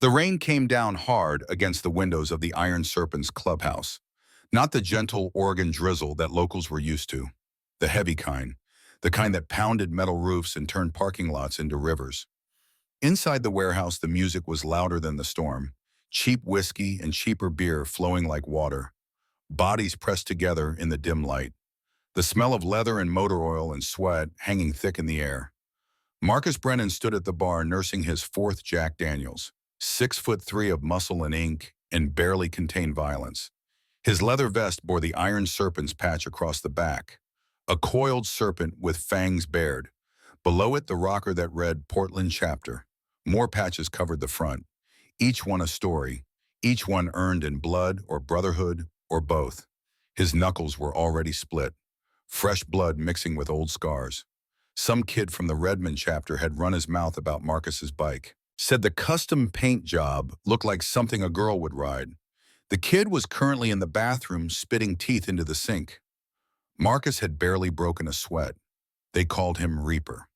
The rain came down hard against the windows of the Iron Serpent's clubhouse. Not the gentle Oregon drizzle that locals were used to. The heavy kind. The kind that pounded metal roofs and turned parking lots into rivers. Inside the warehouse, the music was louder than the storm. Cheap whiskey and cheaper beer flowing like water. Bodies pressed together in the dim light. The smell of leather and motor oil and sweat hanging thick in the air. Marcus Brennan stood at the bar nursing his fourth Jack Daniels. 6'3" of muscle and ink, and barely contained violence. His leather vest bore the Iron Serpent's patch across the back, a coiled serpent with fangs bared. Below it, the rocker that read Portland Chapter. More patches covered the front, each one a story, each one earned in blood or brotherhood or both. His knuckles were already split, fresh blood mixing with old scars. Some kid from the Redmond chapter had run his mouth about Marcus's bike. Said the custom paint job looked like something a girl would ride. The kid was currently in the bathroom spitting teeth into the sink. Marcus had barely broken a sweat. They called him Reaper.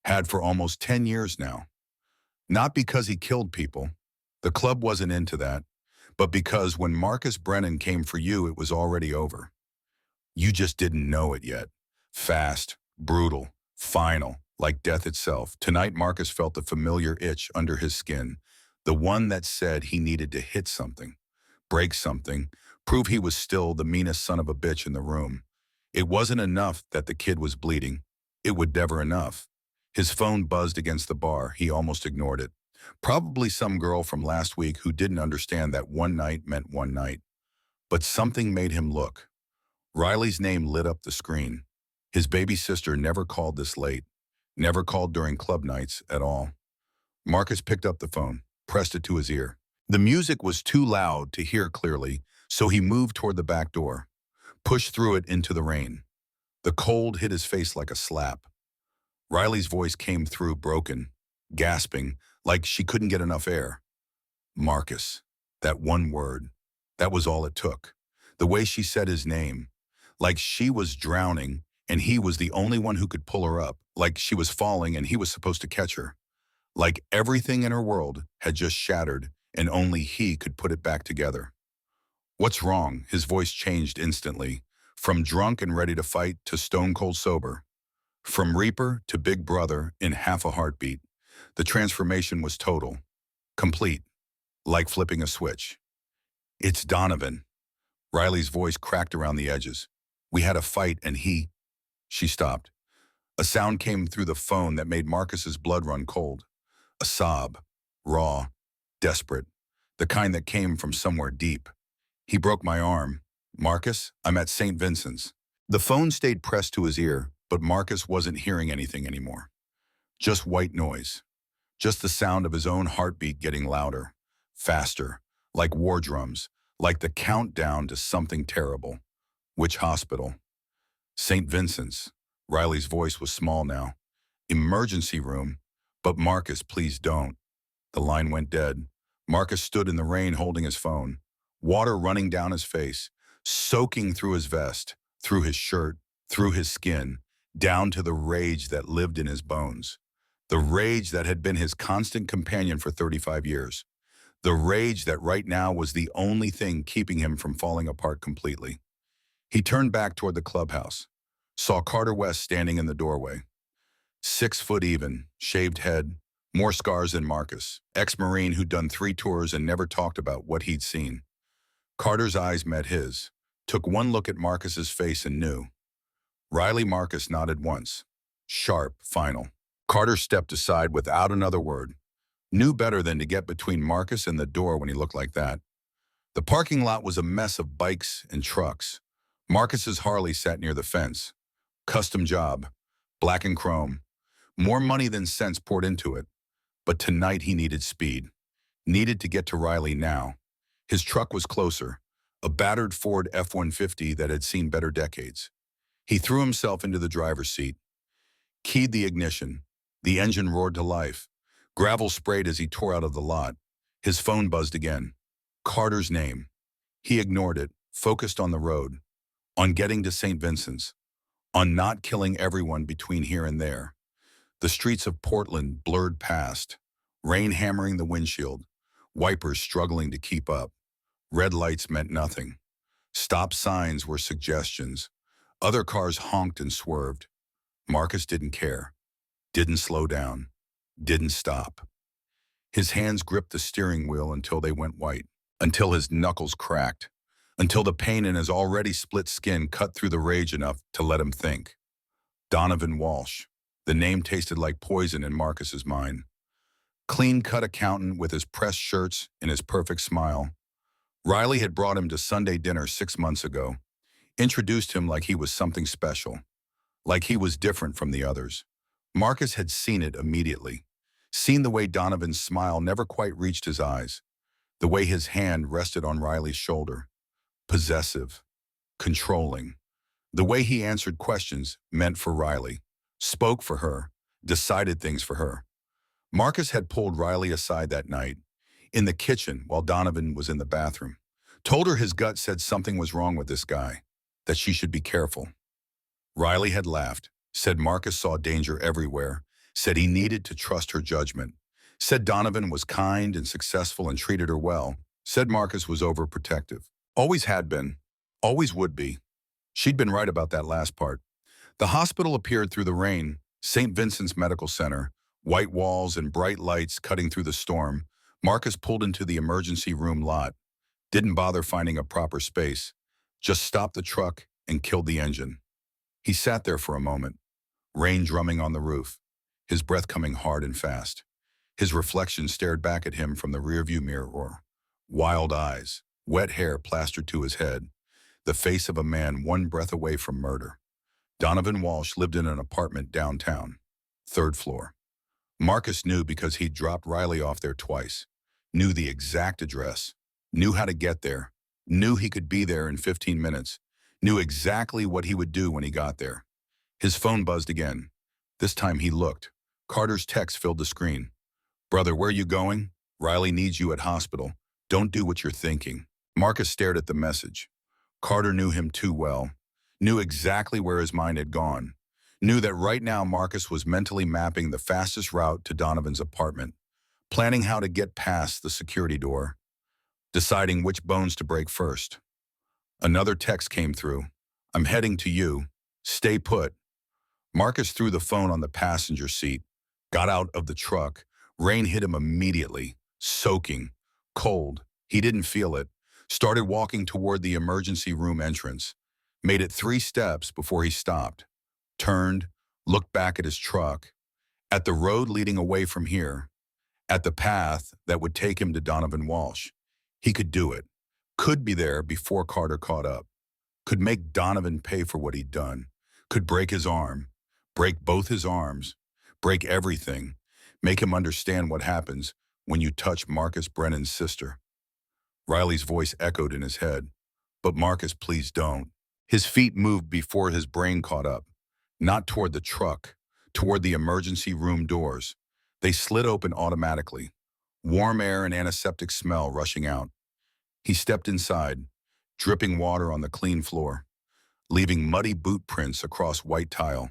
Had for almost 10 years now. Not because he killed people. The club wasn't into that. But because when Marcus Brennan came for you, it was already over. You just didn't know it yet. Fast, brutal, final. Like death itself. Tonight, Marcus felt the familiar itch under his skin, the one that said he needed to hit something, break something, prove he was still the meanest son of a bitch in the room. It wasn't enough that the kid was bleeding. It would never enough. His phone buzzed against the bar. He almost ignored it. Probably some girl from last week who didn't understand that one night meant one night. But something made him look. Riley's name lit up the screen. His baby sister never called this late. Never called during club nights at all. Marcus picked up the phone, pressed it to his ear. The music was too loud to hear clearly, so he moved toward the back door, pushed through it into the rain. The cold hit his face like a slap. Riley's voice came through broken, gasping, like she couldn't get enough air. Marcus. That one word. That was all it took. The way she said his name. Like she was drowning, and he was the only one who could pull her up, like she was falling and he was supposed to catch her. Like everything in her world had just shattered and only he could put it back together. What's wrong? His voice changed instantly, from drunk and ready to fight to stone cold sober. From Reaper to Big Brother in half a heartbeat. The transformation was total, complete, like flipping a switch. It's Donovan. Riley's voice cracked around the edges. We had a fight and he... She stopped. A sound came through the phone that made Marcus's blood run cold. A sob, raw, desperate, the kind that came from somewhere deep. He broke my arm. Marcus, I'm at St. Vincent's. The phone stayed pressed to his ear, but Marcus wasn't hearing anything anymore. Just white noise. Just the sound of his own heartbeat getting louder, faster, like war drums, like the countdown to something terrible. Which hospital? St. Vincent's. Riley's voice was small now. Emergency room. But Marcus, please don't. The line went dead. Marcus stood in the rain holding his phone. Water running down his face, soaking through his vest, through his shirt, through his skin, down to the rage that lived in his bones. The rage that had been his constant companion for 35 years. The rage that right now was the only thing keeping him from falling apart completely. He turned back toward the clubhouse, saw Carter West standing in the doorway. 6 foot even, shaved head, more scars than Marcus, ex-Marine who'd done 3 tours and never talked about what he'd seen. Carter's eyes met his, took one look at Marcus's face and knew. Riley Marcus nodded once. Sharp, final. Carter stepped aside without another word. Knew better than to get between Marcus and the door when he looked like that. The parking lot was a mess of bikes and trucks. Marcus's Harley sat near the fence. Custom job, black and chrome. More money than sense poured into it. But tonight he needed speed. Needed to get to Riley now. His truck was closer, a battered Ford F-150 that had seen better decades. He threw himself into the driver's seat. Keyed the ignition. The engine roared to life. Gravel sprayed as he tore out of the lot. His phone buzzed again. Carter's name. He ignored it, focused on the road. On getting to St. Vincent's. On not killing everyone between here and there. The streets of Portland blurred past. Rain hammering the windshield. Wipers struggling to keep up. Red lights meant nothing. Stop signs were suggestions. Other cars honked and swerved. Marcus didn't care, didn't slow down, didn't stop. His hands gripped the steering wheel until they went white, until his knuckles cracked, until the pain in his already split skin cut through the rage enough to let him think. Donovan Walsh. The name tasted like poison in Marcus's mind. Clean-cut accountant with his pressed shirts and his perfect smile. Riley had brought him to Sunday dinner 6 months ago, introduced him like he was something special, like he was different from the others. Marcus had seen it immediately, seen the way Donovan's smile never quite reached his eyes, the way his hand rested on Riley's shoulder. Possessive, controlling. The way he answered questions meant for Riley, spoke for her, decided things for her. Marcus had pulled Riley aside that night, in the kitchen while Donovan was in the bathroom. Told her his gut said something was wrong with this guy, that she should be careful. Riley had laughed, said Marcus saw danger everywhere, said he needed to trust her judgment, said Donovan was kind and successful and treated her well, said Marcus was overprotective. Always had been, always would be. She'd been right about that last part. The hospital appeared through the rain, St. Vincent's Medical Center, white walls and bright lights cutting through the storm. Marcus pulled into the emergency room lot, didn't bother finding a proper space, just stopped the truck and killed the engine. He sat there for a moment, rain drumming on the roof, his breath coming hard and fast. His reflection stared back at him from the rearview mirror. Wild eyes, wet hair plastered to his head, the face of a man one breath away from murder. Donovan Walsh lived in an apartment downtown, 3rd floor. Marcus knew because he'd dropped Riley off there twice, knew the exact address, knew how to get there, knew he could be there in 15 minutes, knew exactly what he would do when he got there. His phone buzzed again. This time he looked. Carter's text filled the screen. "Brother, where you going? Riley needs you at hospital. Don't do what you're thinking." Marcus stared at the message. Carter knew him too well, knew exactly where his mind had gone, knew that right now Marcus was mentally mapping the fastest route to Donovan's apartment, planning how to get past the security door, deciding which bones to break first. Another text came through. "I'm heading to you. Stay put." Marcus threw the phone on the passenger seat, got out of the truck. Rain hit him immediately, soaking, cold. He didn't feel it. Started walking toward the emergency room entrance. Made it 3 steps before he stopped. Turned, looked back at his truck, at the road leading away from here, at the path that would take him to Donovan Walsh. He could do it. Could be there before Carter caught up. Could make Donovan pay for what he'd done. Could break his arm. Break both his arms. Break everything. Make him understand what happens when you touch Marcus Brennan's sister. Riley's voice echoed in his head. "But Marcus, please don't." His feet moved before his brain caught up. Not toward the truck, toward the emergency room doors. They slid open automatically. Warm air and antiseptic smell rushing out. He stepped inside, dripping water on the clean floor, leaving muddy boot prints across white tile.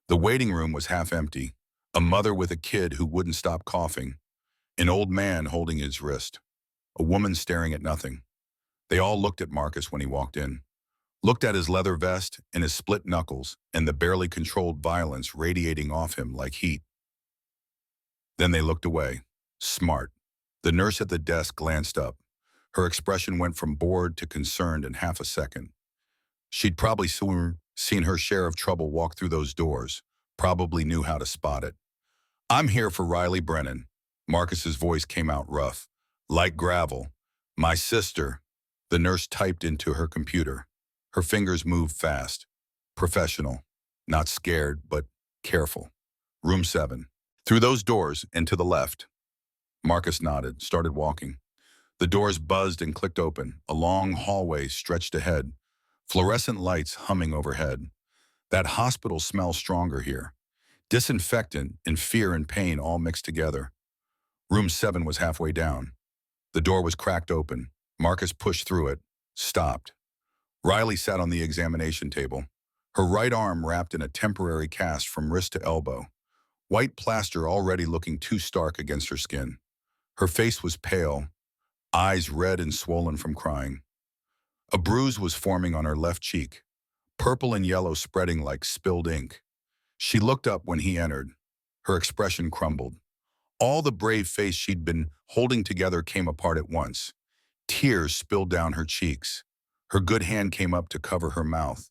The waiting room was half empty. A mother with a kid who wouldn't stop coughing. An old man holding his wrist. A woman staring at nothing. They all looked at Marcus when he walked in. Looked at his leather vest and his split knuckles and the barely controlled violence radiating off him like heat. Then they looked away. Smart. The nurse at the desk glanced up. Her expression went from bored to concerned in half a second. She'd probably seen her share of trouble walk through those doors, probably knew how to spot it. "I'm here for Riley Brennan." Marcus's voice came out rough, like gravel. "My sister." The nurse typed into her computer. Her fingers moved fast. Professional. Not scared, but careful. "Room 7. Through those doors and to the left." Marcus nodded, started walking. The doors buzzed and clicked open. A long hallway stretched ahead. Fluorescent lights humming overhead. That hospital smells stronger here. Disinfectant and fear and pain all mixed together. Room 7 was halfway down. The door was cracked open. Marcus pushed through it, stopped. Riley sat on the examination table, her right arm wrapped in a temporary cast from wrist to elbow, white plaster already looking too stark against her skin. Her face was pale, eyes red and swollen from crying. A bruise was forming on her left cheek, purple and yellow spreading like spilled ink. She looked up when he entered. Her expression crumbled. All the brave face she'd been holding together came apart at once. Tears spilled down her cheeks. Her good hand came up to cover her mouth.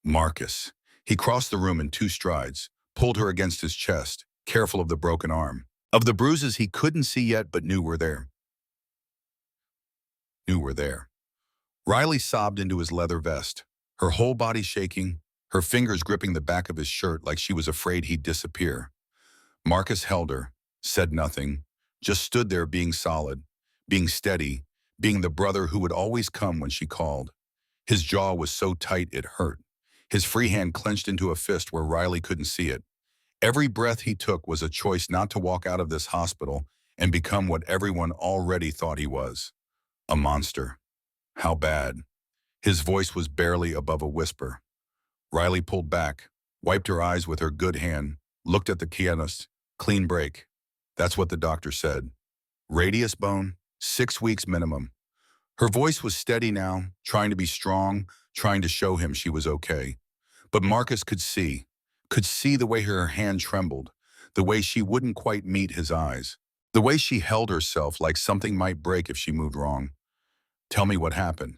Marcus. He crossed the room in 2 strides, pulled her against his chest, careful of the broken arm. Of the bruises he couldn't see yet but knew were there. Riley sobbed into his leather vest, her whole body shaking, her fingers gripping the back of his shirt like she was afraid he'd disappear. Marcus held her, said nothing, just stood there being solid, being steady, being the brother who would always come when she called. His jaw was so tight it hurt. His free hand clenched into a fist where Riley couldn't see it. Every breath he took was a choice not to walk out of this hospital and become what everyone already thought he was. A monster. How bad? His voice was barely above a whisper. Riley pulled back, wiped her eyes with her good hand, looked at the pianist. Clean break. That's what the doctor said. Radius bone, 6 weeks minimum. Her voice was steady now, trying to be strong, trying to show him she was okay. But Marcus could see the way her hand trembled, the way she wouldn't quite meet his eyes, the way she held herself like something might break if she moved wrong. Tell me what happened.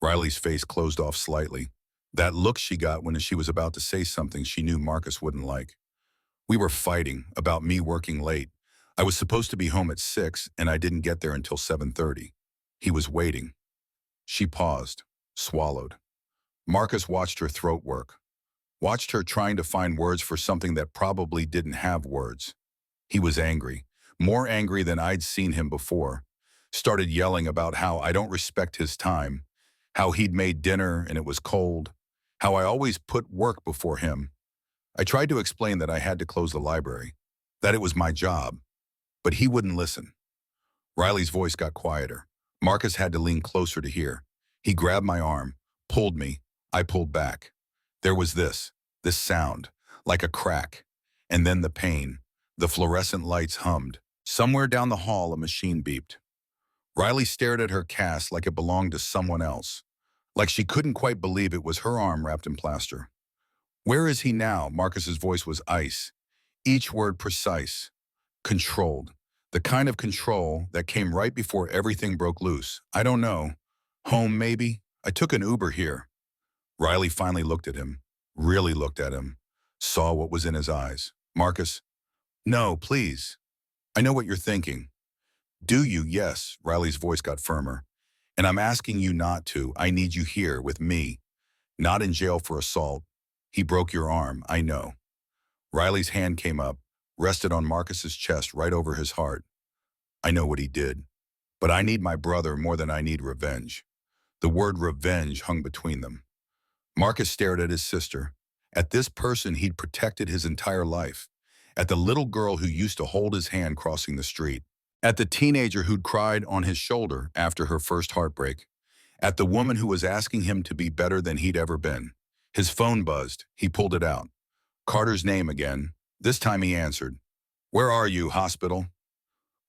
Riley's face closed off slightly. That look she got when she was about to say something she knew Marcus wouldn't like. We were fighting about me working late. I was supposed to be home at 6 and I didn't get there until 7:30. He was waiting. She paused, swallowed. Marcus watched her throat work, watched her trying to find words for something that probably didn't have words. He was angry, more angry than I'd seen him before. Started yelling about how I don't respect his time, how he'd made dinner and it was cold, how I always put work before him. I tried to explain that I had to close the library, that it was my job, but he wouldn't listen. Riley's voice got quieter. Marcus had to lean closer to hear. He grabbed my arm, pulled me. I pulled back. There was this sound, like a crack, and then the pain. The fluorescent lights hummed. Somewhere down the hall, a machine beeped. Riley stared at her cast like it belonged to someone else, like she couldn't quite believe it was her arm wrapped in plaster. Where is he now? Marcus's voice was ice, each word precise, controlled. The kind of control that came right before everything broke loose. I don't know. Home, maybe? I took an Uber here. Riley finally looked at him, really looked at him, saw what was in his eyes. Marcus, no, please. I know what you're thinking. Do you? Yes. Riley's voice got firmer. And I'm asking you not to. I need you here with me, not in jail for assault. He broke your arm, I know. Riley's hand came up, rested on Marcus's chest right over his heart. I know what he did, but I need my brother more than I need revenge. The word revenge hung between them. Marcus stared at his sister, at this person he'd protected his entire life, at the little girl who used to hold his hand crossing the street, at the teenager who'd cried on his shoulder after her first heartbreak, at the woman who was asking him to be better than he'd ever been. His phone buzzed. He pulled it out. Carter's name again. This time he answered. Where are you, hospital?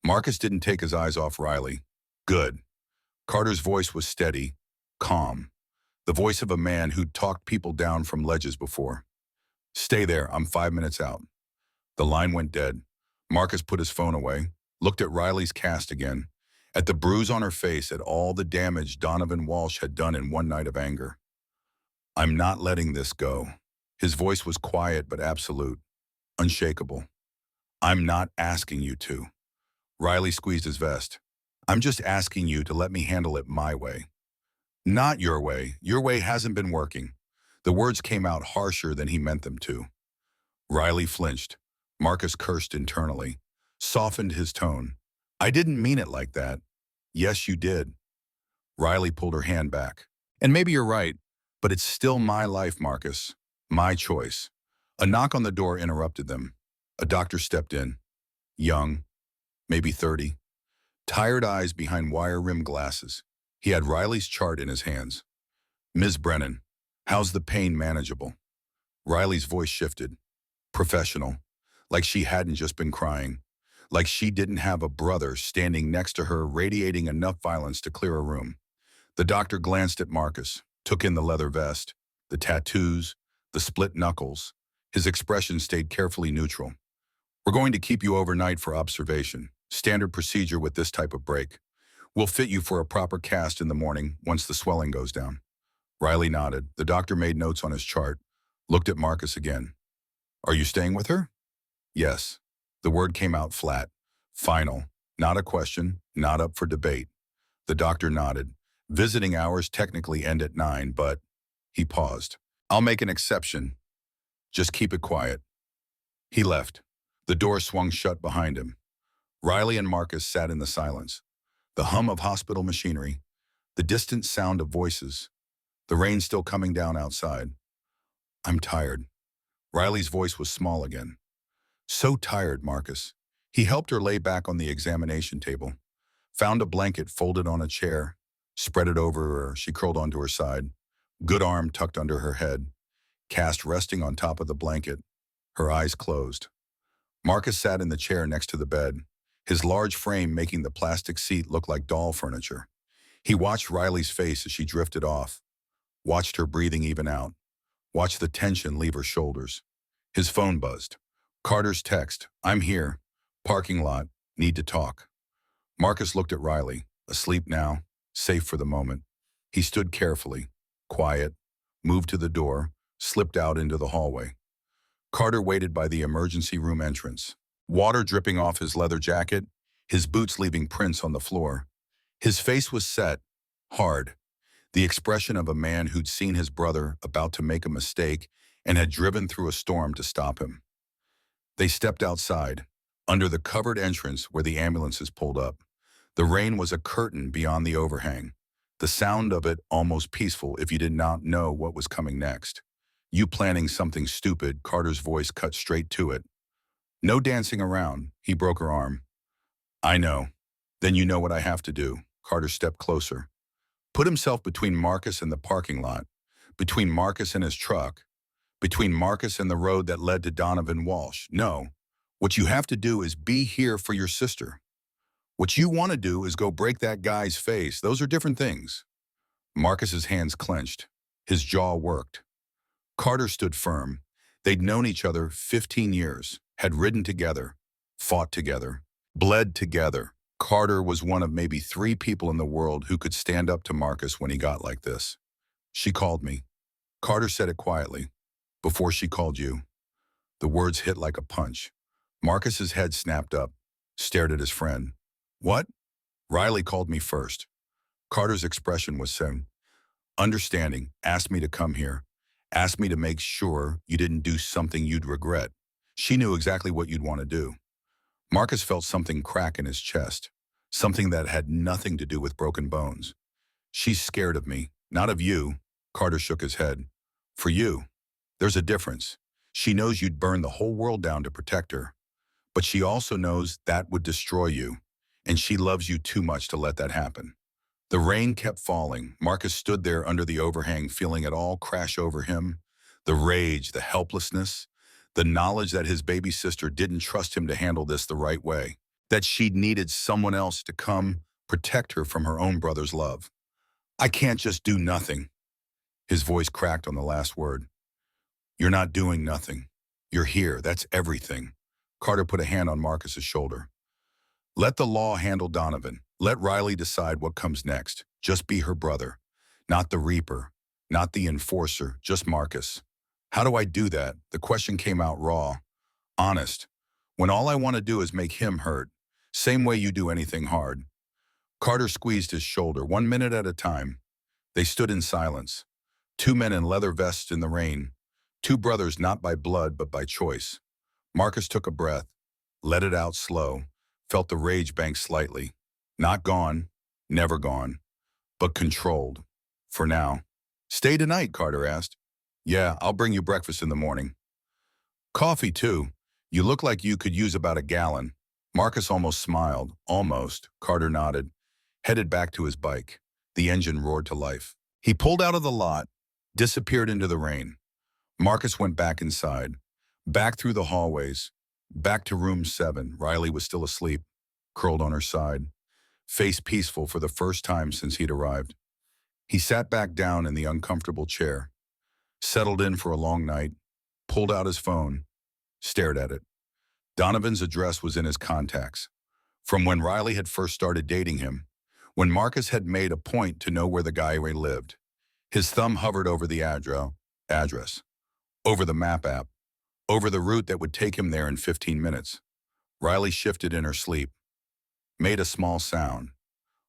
Marcus didn't take his eyes off Riley. Good. Carter's voice was steady, calm. The voice of a man who'd talked people down from ledges before. Stay there, I'm 5 minutes out. The line went dead. Marcus put his phone away, looked at Riley's cast again, at the bruise on her face, at all the damage Donovan Walsh had done in one night of anger. I'm not letting this go. His voice was quiet but absolute, unshakable. I'm not asking you to. Riley squeezed his vest. I'm just asking you to let me handle it my way. Not your way. Your way hasn't been working. The words came out harsher than he meant them to. Riley flinched. Marcus cursed internally, softened his tone. I didn't mean it like that. Yes, you did. Riley pulled her hand back. And maybe you're right, but it's still my life, Marcus. My choice. A knock on the door interrupted them. A doctor stepped in. Young, maybe 30. Tired eyes behind wire-rimmed glasses. He had Riley's chart in his hands. Ms. Brennan, how's the pain manageable? Riley's voice shifted. Professional. Like she hadn't just been crying. like she didn't have a brother standing next to her radiating enough violence to clear a room. The doctor glanced at Marcus, took in the leather vest, the tattoos, the split knuckles. His expression stayed carefully neutral. We're going to keep you overnight for observation. Standard procedure with this type of break. We'll fit you for a proper cast in the morning once the swelling goes down. Riley nodded. The doctor made notes on his chart, looked at Marcus again. Are you staying with her? Yes. The word came out flat. Final. Not a question, not up for debate. The doctor nodded. Visiting hours technically end at 9, but he paused. I'll make an exception. Just keep it quiet. He left. The door swung shut behind him. Riley and Marcus sat in the silence. The hum of hospital machinery, the distant sound of voices, the rain still coming down outside. I'm tired. Riley's voice was small again. So tired, Marcus. He helped her lay back on the examination table, found a blanket folded on a chair, spread it over her. She curled onto her side, good arm tucked under her head, cast resting on top of the blanket, her eyes closed. Marcus sat in the chair next to the bed, his large frame making the plastic seat look like doll furniture. He watched Riley's face as she drifted off, watched her breathing even out, watched the tension leave her shoulders. His phone buzzed. Carter's text, I'm here, parking lot, need to talk. Marcus looked at Riley, asleep now, safe for the moment. He stood carefully, quiet, moved to the door, slipped out into the hallway. Carter waited by the emergency room entrance, water dripping off his leather jacket, his boots leaving prints on the floor. His face was set, hard, the expression of a man who'd seen his brother about to make a mistake and had driven through a storm to stop him. They stepped outside, under the covered entrance where the ambulances pulled up. The rain was a curtain beyond the overhang, the sound of it almost peaceful if you did not know what was coming next. You planning something stupid, Carter's voice cut straight to it. No dancing around, he broke her arm. I know. Then you know what I have to do. Carter stepped closer. Put himself between Marcus and the parking lot, between Marcus and his truck, between Marcus and the road that led to Donovan Walsh. No, what you have to do is be here for your sister. What you want to do is go break that guy's face. Those are different things. Marcus's hands clenched. His jaw worked. Carter stood firm. They'd known each other 15 years, had ridden together, fought together, bled together. Carter was one of maybe 3 people in the world who could stand up to Marcus when he got like this. She called me. Carter said it quietly. Before she called you. The words hit like a punch. Marcus's head snapped up, stared at his friend. What? Riley called me first. Carter's expression was soon. Understanding, asked me to come here, asked me to make sure you didn't do something you'd regret. She knew exactly what you'd want to do. Marcus felt something crack in his chest, something that had nothing to do with broken bones. She's scared of me, not of you. Carter shook his head. For you. There's a difference. She knows you'd burn the whole world down to protect her. But she also knows that would destroy you, and she loves you too much to let that happen. The rain kept falling. Marcus stood there under the overhang, feeling it all crash over him. The rage, the helplessness, the knowledge that his baby sister didn't trust him to handle this the right way, that she'd needed someone else to come protect her from her own brother's love. I can't just do nothing. His voice cracked on the last word. You're not doing nothing. You're here. That's everything. Carter put a hand on Marcus's shoulder. Let the law handle Donovan. Let Riley decide what comes next. Just be her brother. Not the Reaper. Not the enforcer. Just Marcus. How do I do that? The question came out raw. Honest. When all I want to do is make him hurt. Same way you do anything hard. Carter squeezed his shoulder, 1 minute at a time. They stood in silence. 2 men in leather vests in the rain. 2 brothers not by blood but by choice. Marcus took a breath, let it out slow, felt the rage bank slightly. Not gone, never gone, but controlled. For now. Stay tonight, Carter asked. Yeah, I'll bring you breakfast in the morning. Coffee, too. You look like you could use about a gallon. Marcus almost smiled. Almost. Carter nodded, headed back to his bike. The engine roared to life. He pulled out of the lot, disappeared into the rain. Marcus went back inside, back through the hallways, Back to room 7, Riley was still asleep, curled on her side, face peaceful for the first time since he'd arrived. He sat back down in the uncomfortable chair, settled in for a long night, pulled out his phone, stared at it. Donovan's address was in his contacts, from when Riley had first started dating him, when Marcus had made a point to know where the guy lived. His thumb hovered over the address, over the map app, over the route that would take him there in 15 minutes. Riley shifted in her sleep, made a small sound.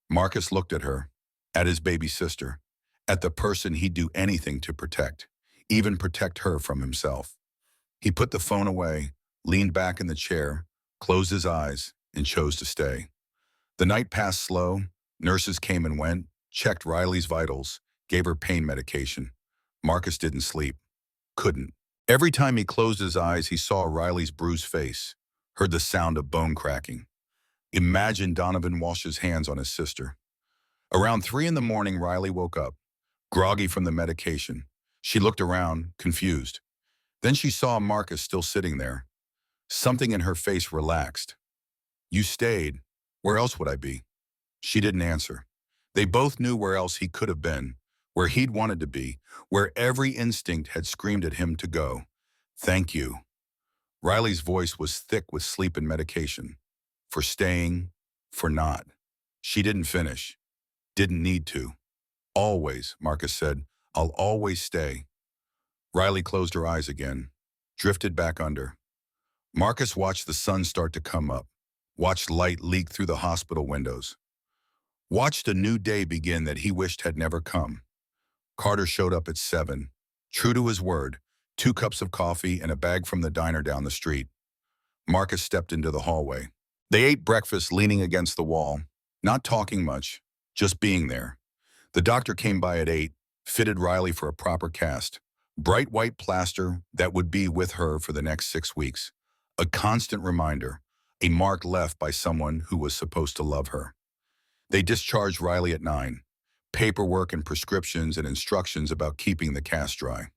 Marcus looked at her, at his baby sister, at the person he'd do anything to protect, even protect her from himself. He put the phone away, leaned back in the chair, closed his eyes, and chose to stay. The night passed slow. Nurses came and went, checked Riley's vitals, gave her pain medication. Marcus didn't sleep. Couldn't. Every time he closed his eyes, he saw Riley's bruised face, heard the sound of bone cracking. Imagined Donovan wash his hands on his sister. Around 3 in the morning, Riley woke up, groggy from the medication. She looked around, confused. Then she saw Marcus still sitting there. Something in her face relaxed. "You stayed. Where else would I be?" She didn't answer. They both knew where else he could have been, where he'd wanted to be, where every instinct had screamed at him to go. "Thank you." Riley's voice was thick with sleep and medication. For staying, for not. She didn't finish. Didn't need to. "Always," Marcus said. "I'll always stay." Riley closed her eyes again, drifted back under. Marcus watched the sun start to come up, watched light leak through the hospital windows, watched a new day begin that he wished had never come. Carter showed up at 7, true to his word, 2 cups of coffee and a bag from the diner down the street. Marcus stepped into the hallway. They ate breakfast leaning against the wall, not talking much, just being there. The doctor came by at 8, fitted Riley for a proper cast. Bright white plaster that would be with her for the next 6 weeks. A constant reminder, a mark left by someone who was supposed to love her. They discharged Riley at 9. Paperwork and prescriptions and instructions about keeping the cast dry.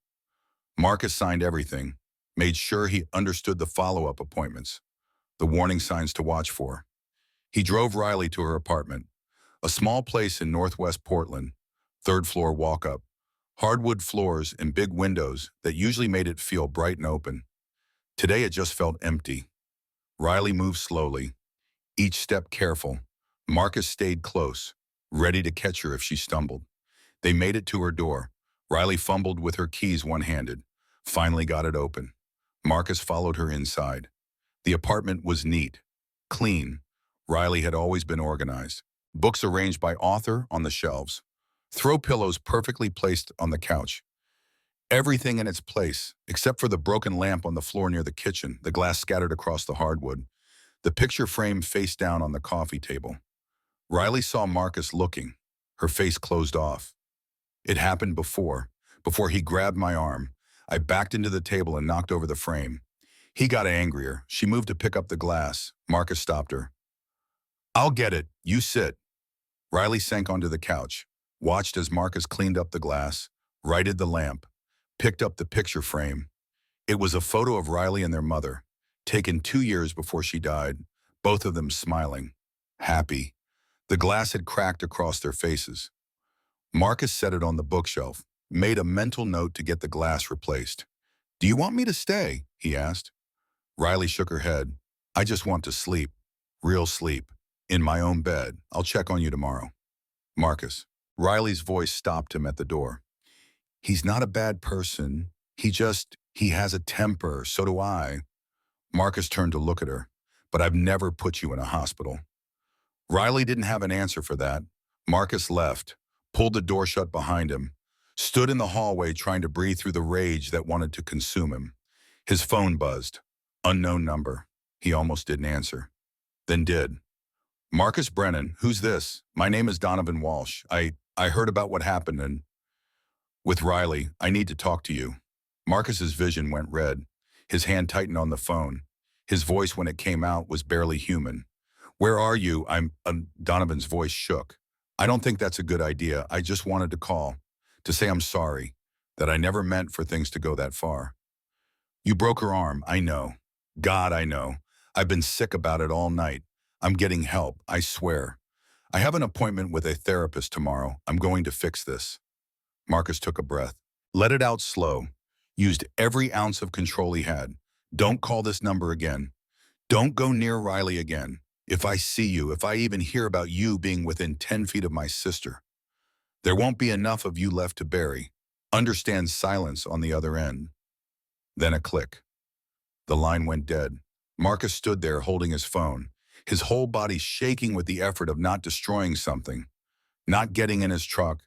Marcus signed everything, made sure he understood the follow-up appointments, the warning signs to watch for. He drove Riley to her apartment, a small place in northwest Portland, 3rd floor walk-up, hardwood floors and big windows that usually made it feel bright and open. Today it just felt empty. Riley moved slowly, each step careful. Marcus stayed close, ready to catch her if she stumbled. They made it to her door. Riley fumbled with her keys one-handed, finally got it open. Marcus followed her inside. The apartment was neat, clean. Riley had always been organized. Books arranged by author on the shelves. Throw pillows perfectly placed on the couch. Everything in its place, except for the broken lamp on the floor near the kitchen, the glass scattered across the hardwood, the picture frame face down on the coffee table. Riley saw Marcus looking, her face closed off. It happened before he grabbed my arm. I backed into the table and knocked over the frame. He got angrier. She moved to pick up the glass. Marcus stopped her. "I'll get it. You sit." Riley sank onto the couch, watched as Marcus cleaned up the glass, righted the lamp, picked up the picture frame. It was a photo of Riley and their mother, taken 2 years before she died, both of them smiling, happy. The glass had cracked across their faces. Marcus set it on the bookshelf, made a mental note to get the glass replaced. "Do you want me to stay?" he asked. Riley shook her head. "I just want to sleep. Real sleep. In my own bed. I'll check on you tomorrow." "Marcus." Riley's voice stopped him at the door. "He's not a bad person. He has a temper. So do I." Marcus turned to look at her. "But I've never put you in a hospital." Riley didn't have an answer for that. Marcus left, pulled the door shut behind him, stood in the hallway trying to breathe through the rage that wanted to consume him. His phone buzzed. Unknown number. He almost didn't answer. Then did. "Marcus Brennan, who's this? My name is Donovan Walsh. I heard about what happened and..." "With Riley, I need to talk to you." Marcus's vision went red. His hand tightened on the phone. His voice, when it came out, was barely human. "Where are you? Donovan's voice shook. "I don't think that's a good idea. I just wanted to call, to say I'm sorry, that I never meant for things to go that far." "You broke her arm, I know." God, I know. I've been sick about it all night. I'm getting help, I swear. I have an appointment with a therapist tomorrow. I'm going to fix this. Marcus took a breath. Let it out slow. Used every ounce of control he had. Don't call this number again. Don't go near Riley again. If I see you, if I even hear about you being within 10 feet of my sister, there won't be enough of you left to bury. Understand silence on the other end. Then a click. The line went dead. Marcus stood there holding his phone, his whole body shaking with the effort of not destroying something, not getting in his truck,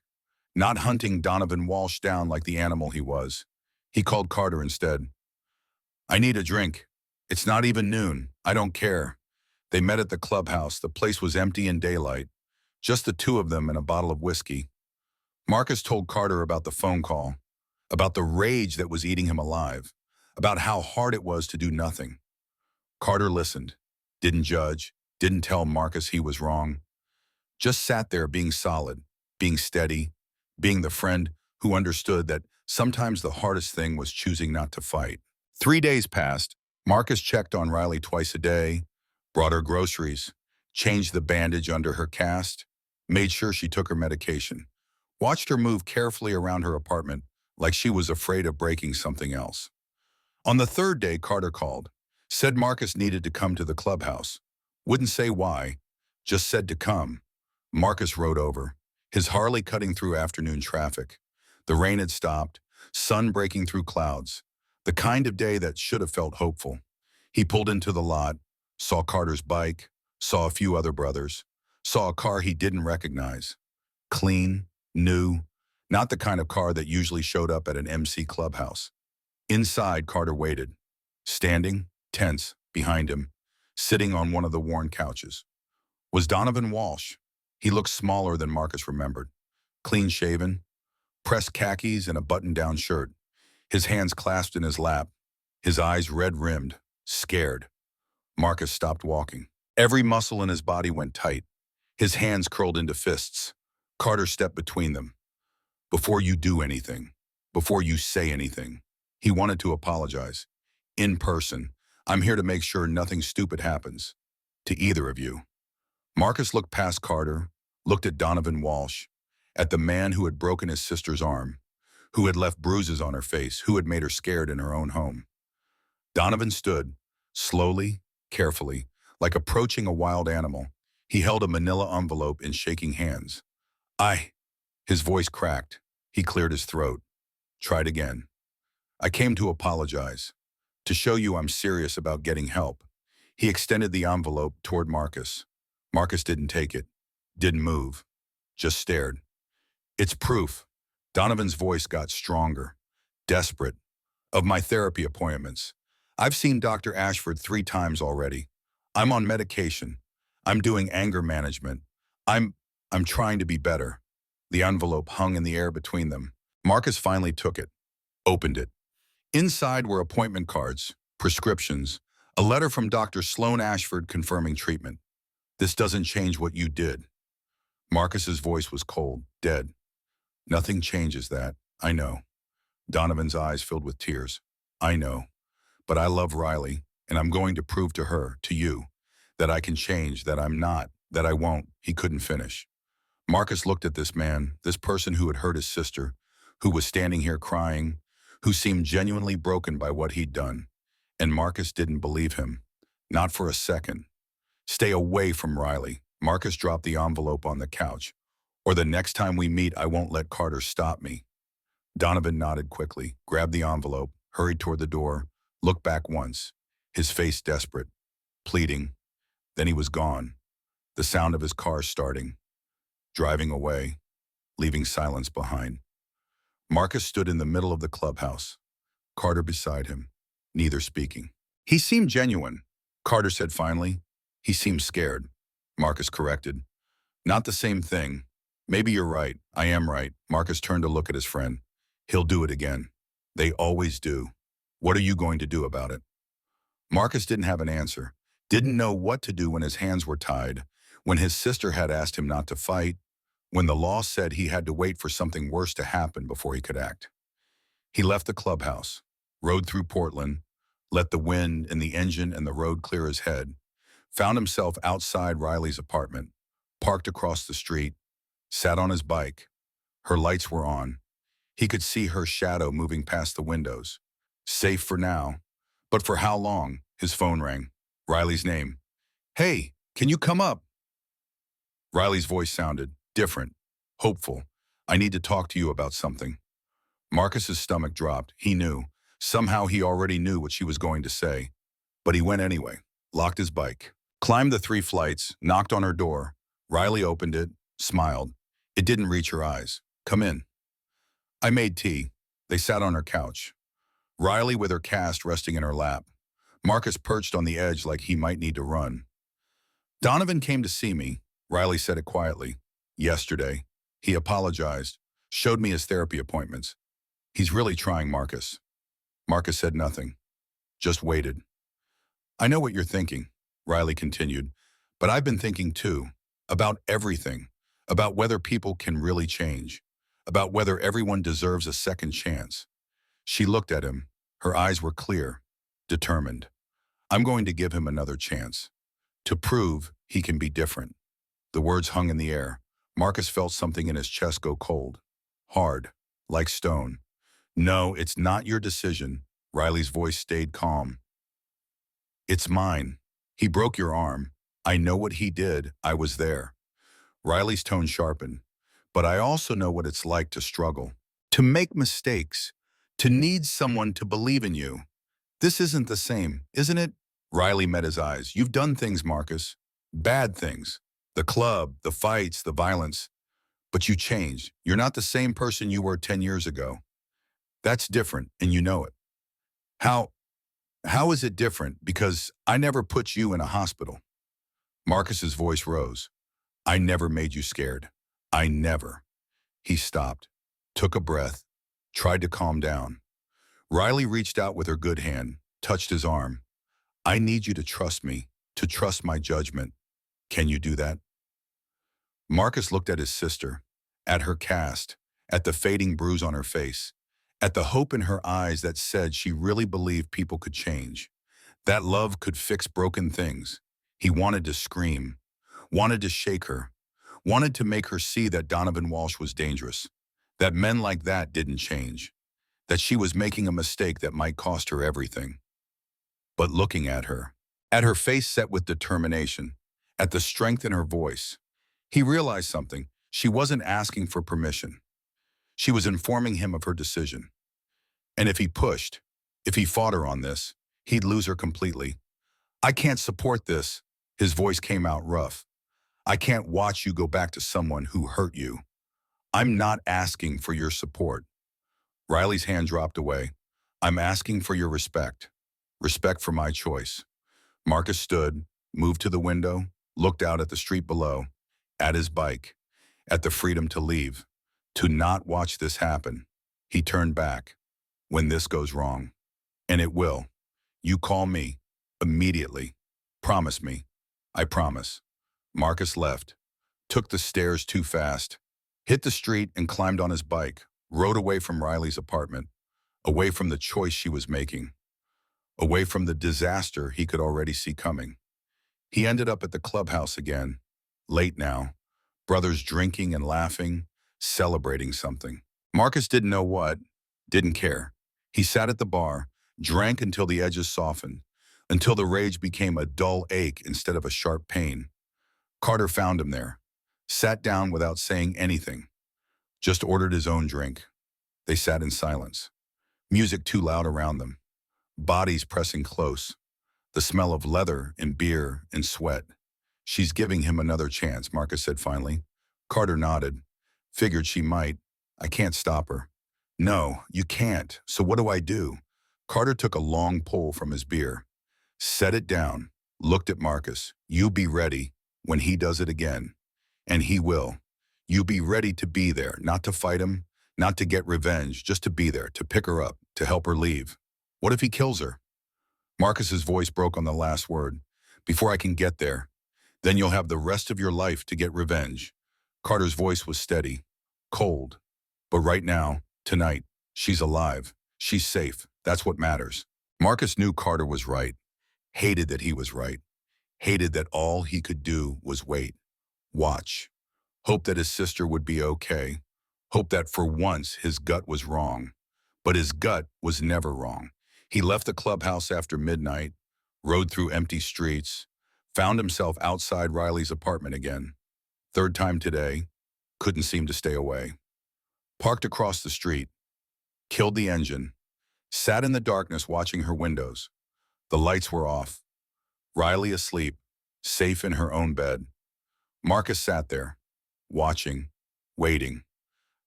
not hunting Donovan Walsh down like the animal he was. He called Carter instead. I need a drink. It's not even noon. I don't care. They met at the clubhouse. The place was empty in daylight. Just the two of them and a bottle of whiskey. Marcus told Carter about the phone call, about the rage that was eating him alive, about how hard it was to do nothing. Carter listened, didn't judge, didn't tell Marcus he was wrong. Just sat there being solid, being steady, being the friend who understood that sometimes the hardest thing was choosing not to fight. 3 days passed. Marcus checked on Riley twice a day, brought her groceries, changed the bandage under her cast, made sure she took her medication, watched her move carefully around her apartment like she was afraid of breaking something else. On the third day, Carter called, said Marcus needed to come to the clubhouse. Wouldn't say why, just said to come. Marcus rode over, his Harley cutting through afternoon traffic. The rain had stopped, sun breaking through clouds, the kind of day that should have felt hopeful. He pulled into the lot, saw Carter's bike, saw a few other brothers, saw a car he didn't recognize. Clean, new, not the kind of car that usually showed up at an MC clubhouse. Inside, Carter waited, standing, tense, behind him, sitting on one of the worn couches. Was Donovan Walsh. He looked smaller than Marcus remembered. Clean-shaven, pressed khakis and a button-down shirt, his hands clasped in his lap, his eyes red-rimmed, scared. Marcus stopped walking. Every muscle in his body went tight. His hands curled into fists. Carter stepped between them. Before you do anything, before you say anything, he wanted to apologize. In person, I'm here to make sure nothing stupid happens. To either of you. Marcus looked past Carter, looked at Donovan Walsh, at the man who had broken his sister's arm, who had left bruises on her face, who had made her scared in her own home. Donovan stood, slowly, carefully, like approaching a wild animal. He held a manila envelope in shaking hands. His voice cracked. He cleared his throat. Tried again. I came to apologize, to show you I'm serious about getting help. He extended the envelope toward Marcus. Marcus didn't take it, didn't move, just stared. It's proof. Donovan's voice got stronger, desperate. Of my therapy appointments. I've seen Dr. Ashford 3 times already. I'm on medication. I'm doing anger management. I'm trying to be better. The envelope hung in the air between them. Marcus finally took it, opened it. Inside were appointment cards, prescriptions, a letter from Dr. Sloan Ashford confirming treatment. This doesn't change what you did. Marcus's voice was cold, dead. Nothing changes that, I know. Donovan's eyes filled with tears. I know. But I love Riley, and I'm going to prove to her, to you, that I can change, that I'm not, that I won't. He couldn't finish. Marcus looked at this man, this person who had hurt his sister, who was standing here crying, who seemed genuinely broken by what he'd done. And Marcus didn't believe him. Not for a second. Stay away from Riley. Marcus dropped the envelope on the couch. Or the next time we meet, I won't let Carter stop me. Donovan nodded quickly, grabbed the envelope, hurried toward the door, looked back once, his face desperate, pleading. Then he was gone. The sound of his car starting, driving away, leaving silence behind. Marcus stood in the middle of the clubhouse, Carter beside him, neither speaking. He seemed genuine, Carter said finally. He seemed scared. Marcus corrected. Not the same thing. Maybe you're right. I am right. Marcus turned to look at his friend. He'll do it again. They always do. What are you going to do about it? Marcus didn't have an answer, didn't know what to do when his hands were tied, when his sister had asked him not to fight, when the law said he had to wait for something worse to happen before he could act. He left the clubhouse, rode through Portland, let the wind and the engine and the road clear his head, found himself outside Riley's apartment, parked across the street, sat on his bike. Her lights were on. He could see her shadow moving past the windows. Safe for now. But for how long? His phone rang. Riley's name. "Hey, can you come up?" Riley's voice sounded different, hopeful. "I need to talk to you about something." Marcus's stomach dropped. He knew. Somehow he already knew what she was going to say. But he went anyway, locked his bike, climbed the 3 flights, knocked on her door. Riley opened it, smiled. It didn't reach her eyes. "Come in." I made tea. They sat on her couch. Riley with her cast resting in her lap. Marcus perched on the edge like he might need to run. "Donovan came to see me," Riley said it quietly. "Yesterday. He apologized, showed me his therapy appointments. He's really trying, Marcus." Marcus said nothing, just waited. "I know what you're thinking," Riley continued, "but I've been thinking too, about everything, about whether people can really change, about whether everyone deserves a second chance." She looked at him. Her eyes were clear, determined. "I'm going to give him another chance, to prove he can be different." The words hung in the air. Marcus felt something in his chest go cold, hard, like stone. "No, it's not your decision." Riley's voice stayed calm. "It's mine. He broke your arm. I know what he did. I was there." Riley's tone sharpened. "But I also know what it's like to struggle, to make mistakes, to need someone to believe in you. This isn't the same, isn't it?" Riley met his eyes. "You've done things, Marcus. Bad things. The club, the fights, the violence. But you changed. You're not the same person you were 10 years ago. That's different, and you know it." How, how is it different? Because I never put you in a hospital." Marcus's voice rose. "I never made you scared. I never." He stopped, took a breath, tried to calm down. Riley reached out with her good hand, touched his arm. "I need you to trust me, to trust my judgment. Can you do that?" Marcus looked at his sister, at her cast, at the fading bruise on her face, at the hope in her eyes that said she really believed people could change, that love could fix broken things. He wanted to scream, wanted to shake her, wanted to make her see that Donovan Walsh was dangerous, that men like that didn't change, that she was making a mistake that might cost her everything. But looking at her face set with determination, at the strength in her voice, he realized something. She wasn't asking for permission. She was informing him of her decision. And if he pushed, if he fought her on this, he'd lose her completely. "I can't support this." His voice came out rough. "I can't watch you go back to someone who hurt you. I'm not asking for your support." Riley's hand dropped away. "I'm asking for your respect. Respect for my choice." Marcus stood, moved to the window, looked out at the street below, at his bike, at the freedom to leave, to not watch this happen. He turned back. "When this goes wrong, and it will, you call me, immediately. Promise me." "I promise." Marcus left, took the stairs too fast, hit the street and climbed on his bike, rode away from Riley's apartment, away from the choice she was making, away from the disaster he could already see coming. He ended up at the clubhouse again, late now, brothers drinking and laughing, celebrating something. Marcus didn't know what, didn't care. He sat at the bar, drank until the edges softened, until the rage became a dull ache instead of a sharp pain. Carter found him there, sat down without saying anything, just ordered his own drink. They sat in silence, music too loud around them, bodies pressing close, the smell of leather and beer and sweat. "She's giving him another chance," Marcus said finally. Carter nodded, figured she might. "I can't stop her." "No, you can't. So what do I do?" Carter took a long pull from his beer, set it down, looked at Marcus. "You be ready when he does it again. And he will. You be ready to be there, not to fight him, not to get revenge, just to be there, to pick her up, to help her leave. What if he kills her?" Marcus's voice broke on the last word. "Before I can get there, then you'll have the rest of your life to get revenge." Carter's voice was steady, cold. "But right now, tonight, she's alive. She's safe. That's what matters." Marcus knew Carter was right, hated that he was right, hated that all he could do was wait, watch, hope that his sister would be okay, hope that for once his gut was wrong. But his gut was never wrong. He left the clubhouse after midnight, rode through empty streets, found himself outside Riley's apartment again. Third time today, couldn't seem to stay away. Parked across the street, killed the engine, sat in the darkness watching her windows. The lights were off. Riley asleep, safe in her own bed. Marcus sat there, watching, waiting.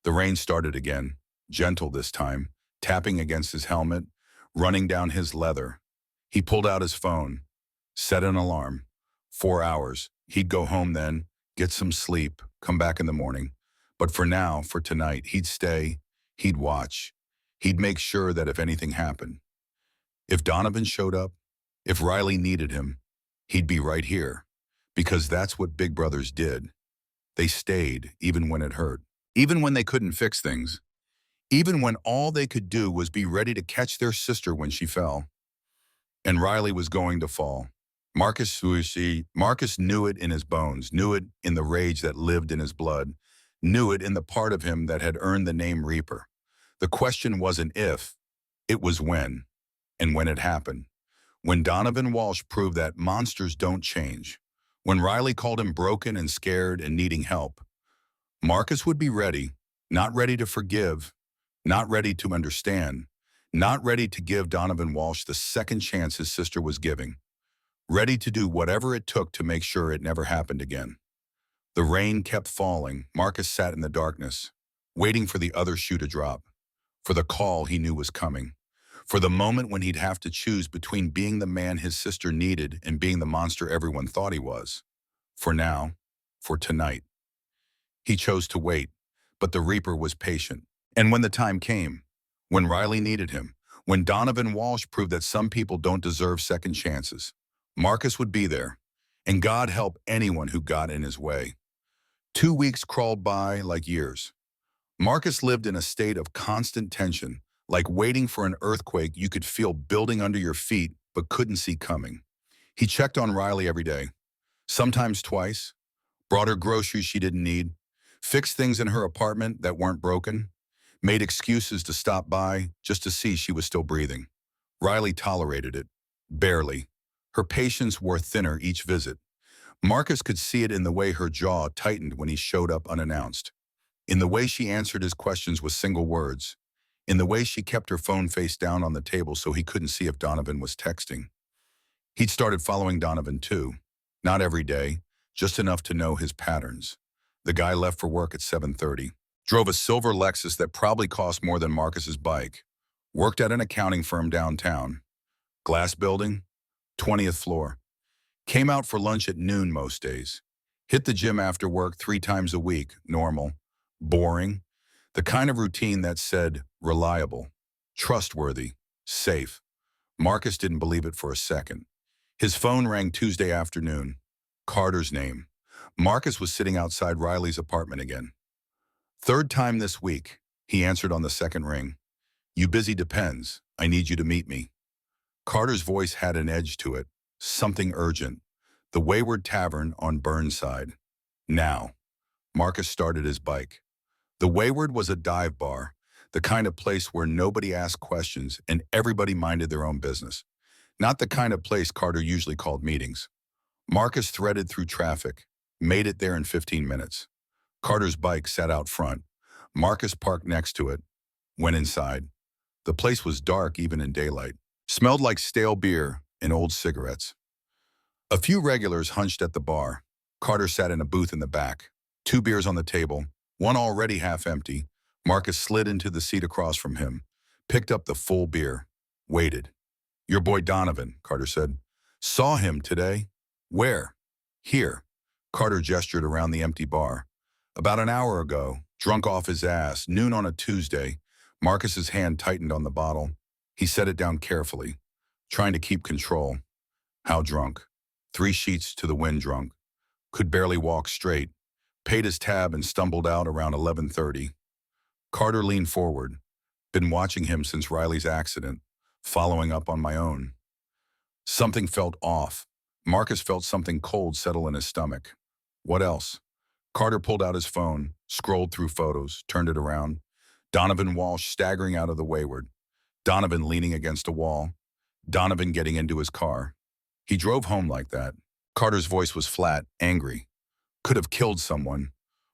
The rain started again, gentle this time, tapping against his helmet, running down his leather. He pulled out his phone, set an alarm. 4 hours. He'd go home then, get some sleep, come back in the morning. But for now, for tonight, he'd stay, he'd watch. He'd make sure that if anything happened, if Donovan showed up, if Riley needed him, he'd be right here. Because that's what big brothers did. They stayed, even when it hurt. Even when they couldn't fix things. Even when all they could do was be ready to catch their sister when she fell. And Riley was going to fall. Marcus knew it in his bones, knew it in the rage that lived in his blood, knew it in the part of him that had earned the name Reaper. The question wasn't if, it was when. And when it happened. When Donovan Walsh proved that monsters don't change. When Riley called him broken and scared and needing help. Marcus would be ready, not ready to forgive, not ready to understand, not ready to give Donovan Walsh the second chance his sister was giving. Ready to do whatever it took to make sure it never happened again. The rain kept falling. Marcus sat in the darkness, waiting for the other shoe to drop, for the call he knew was coming, for the moment when he'd have to choose between being the man his sister needed and being the monster everyone thought he was. For now, for tonight. He chose to wait, but the Reaper was patient. And when the time came, when Riley needed him, when Donovan Walsh proved that some people don't deserve second chances, Marcus would be there, and God help anyone who got in his way. 2 weeks crawled by like years. Marcus lived in a state of constant tension, like waiting for an earthquake you could feel building under your feet but couldn't see coming. He checked on Riley every day, sometimes twice, brought her groceries she didn't need, fixed things in her apartment that weren't broken, made excuses to stop by just to see she was still breathing. Riley tolerated it, barely. Her patience wore thinner each visit. Marcus could see it in the way her jaw tightened when he showed up unannounced, in the way she answered his questions with single words, in the way she kept her phone face down on the table so he couldn't see if Donovan was texting. He'd started following Donovan too, not every day, just enough to know his patterns. The guy left for work at 7:30, drove a silver Lexus that probably cost more than Marcus's bike, worked at an accounting firm downtown, glass building, 20th floor, came out for lunch at noon most days, hit the gym after work 3 times a week, normal, boring, the kind of routine that said reliable, trustworthy, safe. Marcus didn't believe it for a second. His phone rang Tuesday afternoon. Carter's name. Marcus was sitting outside Riley's apartment again. Third time this week, he answered on the second ring. You busy? Depends. I need you to meet me. Carter's voice had an edge to it, something urgent. The Wayward Tavern on Burnside. Now. Marcus started his bike. The Wayward was a dive bar, the kind of place where nobody asked questions and everybody minded their own business. Not the kind of place Carter usually called meetings. Marcus threaded through traffic, made it there in 15 minutes. Carter's bike sat out front. Marcus parked next to it, went inside. The place was dark even in daylight. Smelled like stale beer and old cigarettes. A few regulars hunched at the bar. Carter sat in a booth in the back. 2 beers on the table, one already half empty. Marcus slid into the seat across from him, picked up the full beer, waited. Your boy Donovan, Carter said. Saw him today. Where? Here. Carter gestured around the empty bar. About an hour ago, drunk off his ass, noon on a Tuesday. Marcus's hand tightened on the bottle. He set it down carefully, trying to keep control. How drunk? 3 sheets to the wind drunk. Could barely walk straight. Paid his tab and stumbled out around 11:30. Carter leaned forward. Been watching him since Riley's accident. following up on my own. Something felt off. Marcus felt something cold settle in his stomach. What else? Carter pulled out his phone, scrolled through photos, turned it around. Donovan Walsh staggering out of the wayward. Donovan leaning against a wall. Donovan getting into his car. He drove home like that. Carter's voice was flat, angry. Could have killed someone.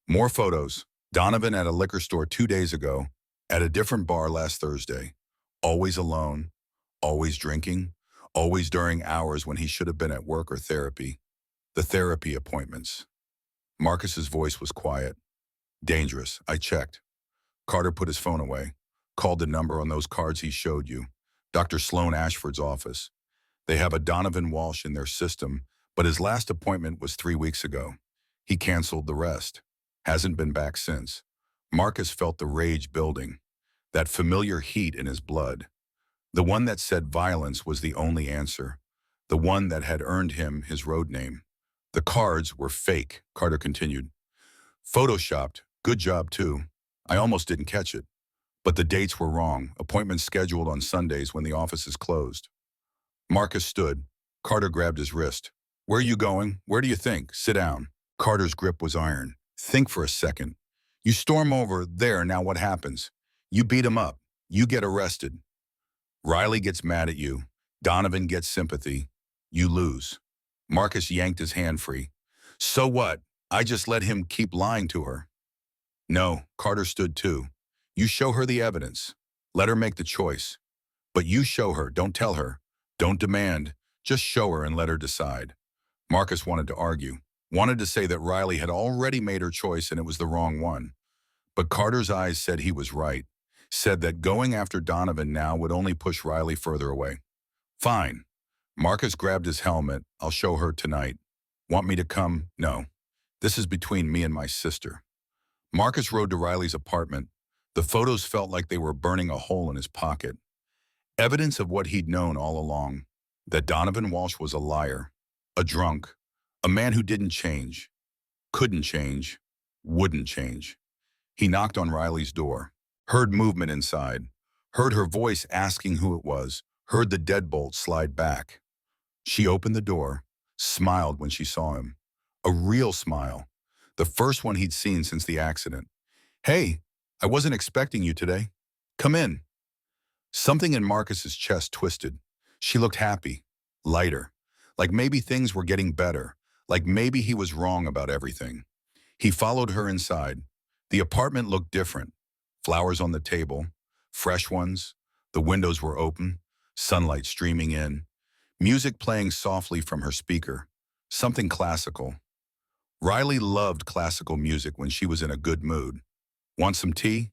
More photos. Donovan at a liquor store 2 days ago. At a different bar last Thursday. Always alone. Always drinking. Always during hours when he should have been at work or therapy. The therapy appointments. Marcus's voice was quiet. Dangerous. I checked. Carter put his phone away. Called the number on those cards he showed you. Dr. Sloan Ashford's office. They have a Donovan Walsh in their system, but his last appointment was 3 weeks ago. He canceled the rest. Hasn't been back since. Marcus felt the rage building. That familiar heat in his blood. The one that said violence was the only answer. The one that had earned him his road name. The cards were fake, Carter continued. Photoshopped. Good job, too. I almost didn't catch it. But the dates were wrong. Appointments scheduled on Sundays when the office is closed. Marcus stood. Carter grabbed his wrist. Where are you going? Where do you think? Sit down. Carter's grip was iron. Think for a second. You storm over there, now what happens? You beat him up. You get arrested. Riley gets mad at you. Donovan gets sympathy. You lose. Marcus yanked his hand free. So what? I just let him keep lying to her. No, Carter stood too. You show her the evidence. Let her make the choice. But you show her, don't tell her. Don't demand. Just show her and let her decide. Marcus wanted to argue. Wanted to say that Riley had already made her choice and it was the wrong one. But Carter's eyes said he was right. Said that going after Donovan now would only push Riley further away. Fine. Marcus grabbed his helmet. I'll show her tonight. Want me to come? No. This is between me and my sister. Marcus rode to Riley's apartment. The photos felt like they were burning a hole in his pocket. Evidence of what he'd known all along. That Donovan Walsh was a liar. A drunk. A man who didn't change. Couldn't change. Wouldn't change. He knocked on Riley's door. Heard movement inside. Heard her voice asking who it was. Heard the deadbolt slide back. She opened the door. Smiled when she saw him. A real smile. The first one he'd seen since the accident. Hey, I wasn't expecting you today. Come in. Something in Marcus's chest twisted. She looked happy. Lighter. Like maybe things were getting better. Like maybe he was wrong about everything. He followed her inside. The apartment looked different. Flowers on the table. Fresh ones. The windows were open. Sunlight streaming in. Music playing softly from her speaker. Something classical. Riley loved classical music when she was in a good mood. Want some tea?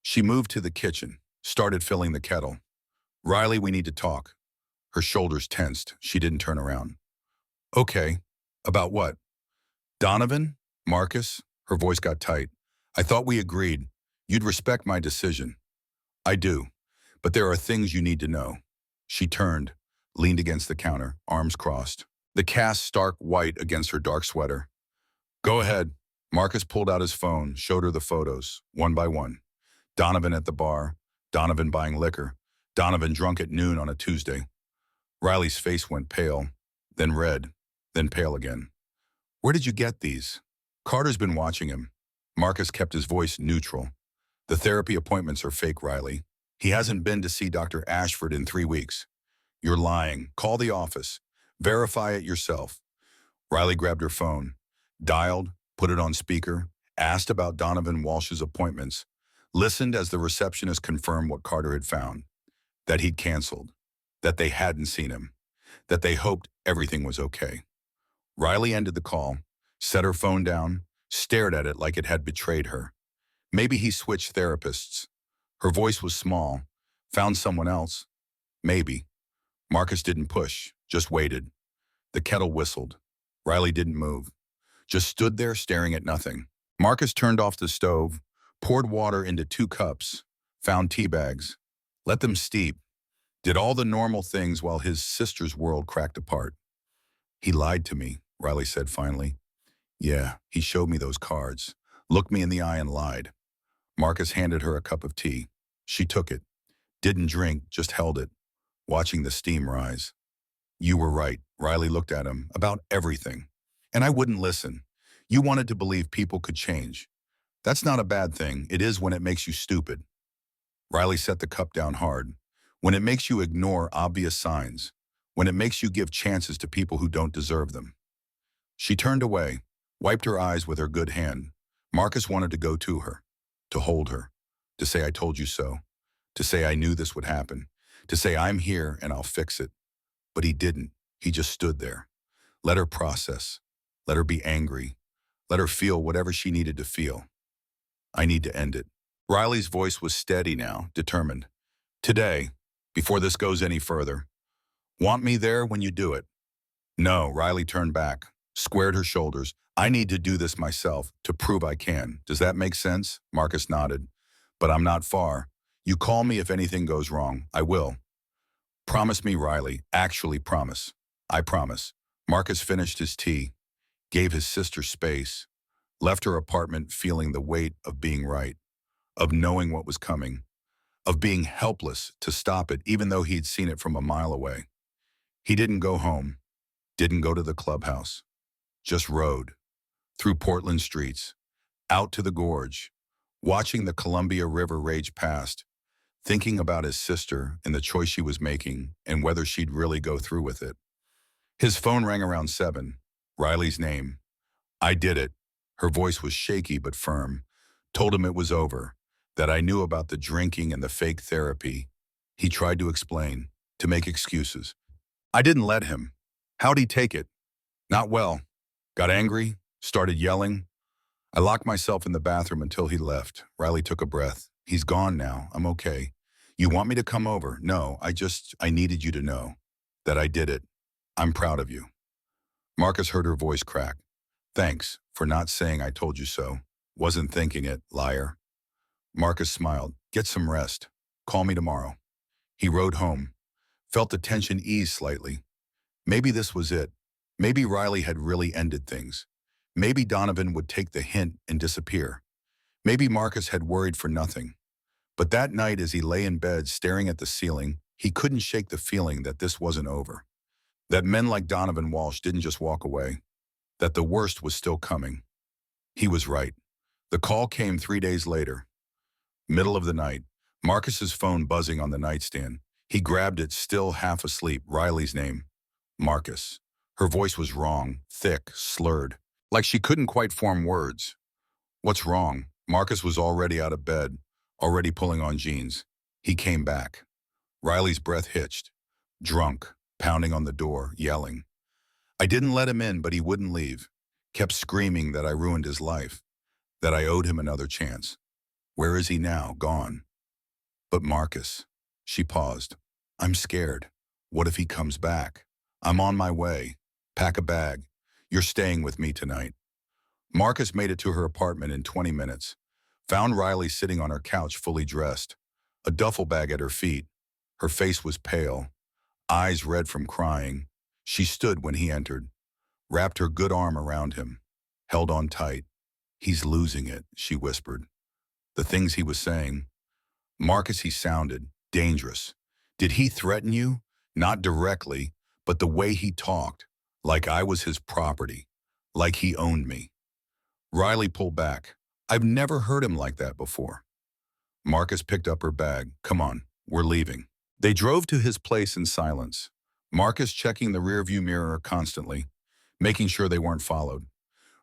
She moved to the kitchen, started filling the kettle. Riley, we need to talk. Her shoulders tensed. She didn't turn around. Okay. About what? Donovan? Marcus? Her voice got tight. I thought we agreed. You'd respect my decision. I do. But there are things you need to know. She turned, leaned against the counter, arms crossed. The cast stark white against her dark sweater. Go ahead. Marcus pulled out his phone, showed her the photos, one by one. Donovan at the bar. Donovan buying liquor. Donovan drunk at noon on a Tuesday. Riley's face went pale, then red, then pale again. Where did you get these? Carter's been watching him. Marcus kept his voice neutral. The therapy appointments are fake, Riley. He hasn't been to see Dr. Ashford in 3 weeks. You're lying. Call the office. Verify it yourself. Riley grabbed her phone, dialed, put it on speaker, asked about Donovan Walsh's appointments, listened as the receptionist confirmed what Carter had found, that he'd canceled, that they hadn't seen him, that they hoped everything was okay. Riley ended the call, set her phone down, stared at it like it had betrayed her. Maybe he switched therapists. Her voice was small. Found someone else. Maybe. Marcus didn't push, just waited. The kettle whistled. Riley didn't move. Just stood there staring at nothing. Marcus turned off the stove, poured water into 2 cups, found tea bags, let them steep, did all the normal things while his sister's world cracked apart. He lied to me, Riley said finally. Yeah, he showed me those cards, looked me in the eye and lied. Marcus handed her a cup of tea. She took it. Didn't drink, just held it. watching the steam rise. You were right, Riley looked at him, about everything. And I wouldn't listen. You wanted to believe people could change. That's not a bad thing. It is when it makes you stupid. Riley set the cup down hard. When it makes you ignore obvious signs. When it makes you give chances to people who don't deserve them. She turned away, wiped her eyes with her good hand. Marcus wanted to go to her, to hold her, to say I told you so, to say I knew this would happen, to say I'm here and I'll fix it. But he didn't. He just stood there. Let her process. Let her be angry. Let her feel whatever she needed to feel. I need to end it. Riley's voice was steady now, determined. Today, before this goes any further. Want me there when you do it? No, Riley turned back, squared her shoulders. I need to do this myself to prove I can. Does that make sense? Marcus nodded. But I'm not far. You call me if anything goes wrong. I will. Promise me, Riley. Actually promise. I promise. Marcus finished his tea, gave his sister space, left her apartment feeling the weight of being right, of knowing what was coming, of being helpless to stop it even though he'd seen it from a mile away. He didn't go home, didn't go to the clubhouse, just rode, through Portland streets, out to the gorge, watching the Columbia River rage past, thinking about his sister and the choice she was making and whether she'd really go through with it. His phone rang around 7, Riley's name. I did it. Her voice was shaky but firm. Told him it was over, that I knew about the drinking and the fake therapy. He tried to explain, to make excuses. I didn't let him. How'd he take it? Not well. Got angry, started yelling. I locked myself in the bathroom until he left. Riley took a breath. He's gone now. I'm okay. You want me to come over? No, I needed you to know that I did it. I'm proud of you. Marcus heard her voice crack. Thanks for not saying I told you so. Wasn't thinking it, liar. Marcus smiled. Get some rest. Call me tomorrow. He rode home. Felt the tension ease slightly. Maybe this was it. Maybe Riley had really ended things. Maybe Donovan would take the hint and disappear. Maybe Marcus had worried for nothing. But that night as he lay in bed staring at the ceiling, he couldn't shake the feeling that this wasn't over. That men like Donovan Walsh didn't just walk away. That the worst was still coming. He was right. The call came 3 days later. Middle of the night. Marcus's phone buzzing on the nightstand. He grabbed it, still half asleep. Riley's name. Marcus. Her voice was wrong, thick, slurred, like she couldn't quite form words. What's wrong? Marcus was already out of bed, already pulling on jeans. He came back. Riley's breath hitched. Drunk, pounding on the door, yelling. I didn't let him in, but he wouldn't leave. Kept screaming that I ruined his life, that I owed him another chance. Where is he now? Gone. But Marcus. She paused. I'm scared. What if he comes back? I'm on my way. Pack a bag. You're staying with me tonight. Marcus made it to her apartment in 20 minutes. Found Riley sitting on her couch fully dressed. A duffel bag at her feet. Her face was pale. Eyes red from crying. She stood when he entered. Wrapped her good arm around him. Held on tight. He's losing it, she whispered. The things he was saying. Marcus, he sounded. Dangerous. Did he threaten you? Not directly, but the way he talked. Like I was his property. Like he owned me. Riley pulled back. I've never heard him like that before. Marcus picked up her bag. Come on, we're leaving. They drove to his place in silence. Marcus checking the rearview mirror constantly, making sure they weren't followed.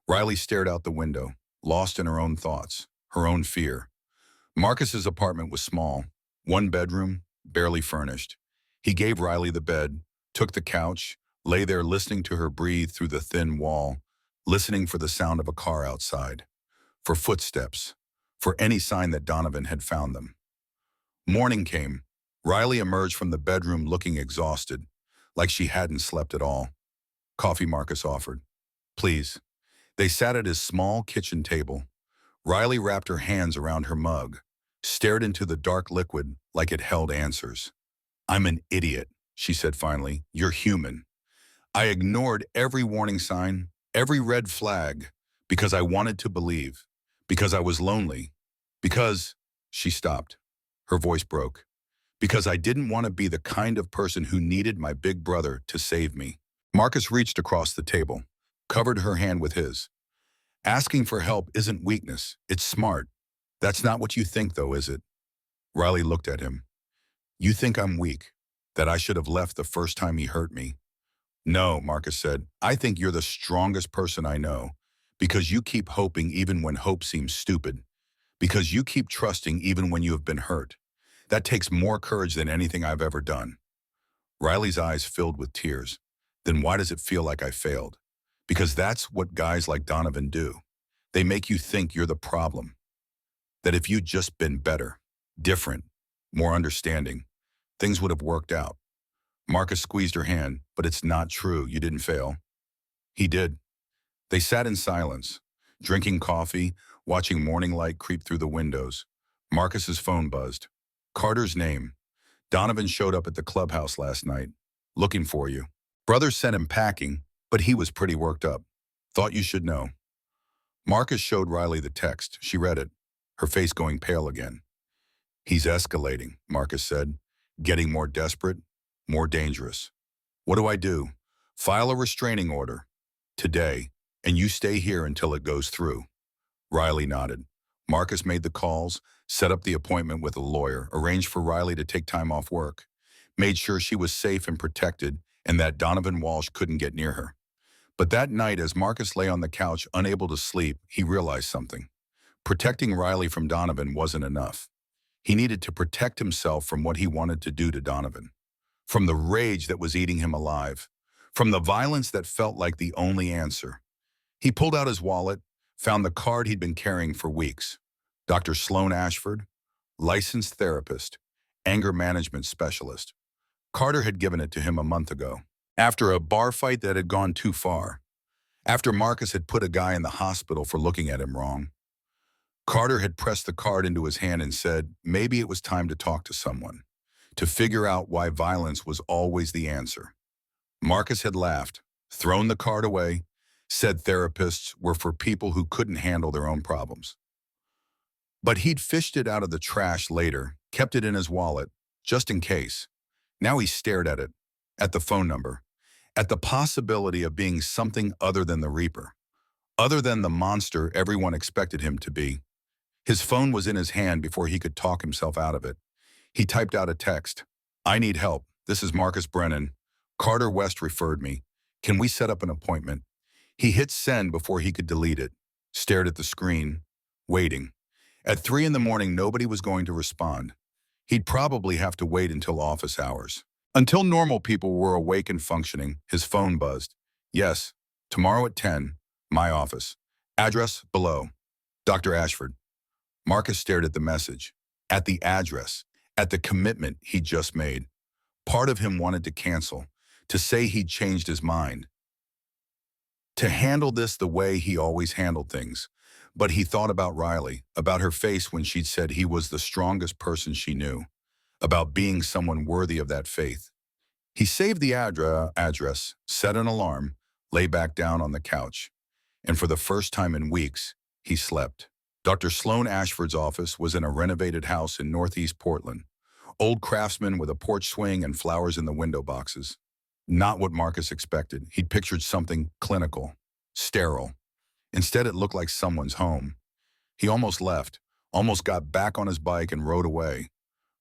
Riley stared out the window, lost in her own thoughts, her own fear. Marcus's apartment was small, 1 bedroom, barely furnished. He gave Riley the bed, took the couch, lay there listening to her breathe through the thin wall, listening for the sound of a car outside, for footsteps, for any sign that Donovan had found them. Morning came. Riley emerged from the bedroom looking exhausted, like she hadn't slept at all. Coffee, Marcus offered. Please. They sat at his small kitchen table. Riley wrapped her hands around her mug, stared into the dark liquid like it held answers. I'm an idiot, she said finally. You're human. I ignored every warning sign, every red flag, because I wanted to believe, because I was lonely, because... She stopped. Her voice broke. Because I didn't want to be the kind of person who needed my big brother to save me. Marcus reached across the table, covered her hand with his. Asking for help isn't weakness, it's smart. That's not what you think, though, is it? Riley looked at him. You think I'm weak, that I should have left the first time he hurt me? No, Marcus said. I think you're the strongest person I know, because you keep hoping even when hope seems stupid, because you keep trusting even when you have been hurt. That takes more courage than anything I've ever done. Riley's eyes filled with tears. Then why does it feel like I failed? Because that's what guys like Donovan do. They make you think you're the problem. That if you'd just been better, different, more understanding, things would have worked out. Marcus squeezed her hand, but it's not true. You didn't fail. He did. They sat in silence, drinking coffee, watching morning light creep through the windows. Marcus's phone buzzed. Carter's name. Donovan showed up at the clubhouse last night, looking for you. Brother sent him packing, but he was pretty worked up. Thought you should know. Marcus showed Riley the text. She read it, her face going pale again. He's escalating, Marcus said, getting more desperate, more dangerous. What do I do? File a restraining order. Today, and you stay here until it goes through. Riley nodded. Marcus made the calls, set up the appointment with a lawyer, arranged for Riley to take time off work, made sure she was safe and protected, and that Donovan Walsh couldn't get near her. But that night, as Marcus lay on the couch, unable to sleep, he realized something. Protecting Riley from Donovan wasn't enough. He needed to protect himself from what he wanted to do to Donovan, from the rage that was eating him alive, from the violence that felt like the only answer. He pulled out his wallet, found the card he'd been carrying for weeks. Dr. Sloan Ashford, licensed therapist, anger management specialist. Carter had given it to him a month ago, after a bar fight that had gone too far, after Marcus had put a guy in the hospital for looking at him wrong. Carter had pressed the card into his hand and said, maybe it was time to talk to someone, to figure out why violence was always the answer. Marcus had laughed, thrown the card away, said therapists were for people who couldn't handle their own problems. But he'd fished it out of the trash later, kept it in his wallet, just in case. Now he stared at it, at the phone number, at the possibility of being something other than the Reaper, other than the monster everyone expected him to be. His phone was in his hand before he could talk himself out of it. He typed out a text. I need help. This is Marcus Brennan. Carter West referred me. Can we set up an appointment? He hit send before he could delete it, stared at the screen, waiting. At 3 in the morning, nobody was going to respond. He'd probably have to wait until office hours. Until normal people were awake and functioning, his phone buzzed. Yes, tomorrow at 10, my office. Address below. Dr. Ashford. Marcus stared at the message, at the address, at the commitment he'd just made. Part of him wanted to cancel, to say he'd changed his mind, to handle this the way he always handled things. But he thought about Riley, about her face when she'd said he was the strongest person she knew, about being someone worthy of that faith. He saved the address, set an alarm, lay back down on the couch, and for the first time in weeks, he slept. Dr. Sloan Ashford's office was in a renovated house in Northeast Portland, old craftsman with a porch swing and flowers in the window boxes. Not what Marcus expected. He'd pictured something clinical, sterile. Instead, it looked like someone's home. He almost left, almost got back on his bike and rode away.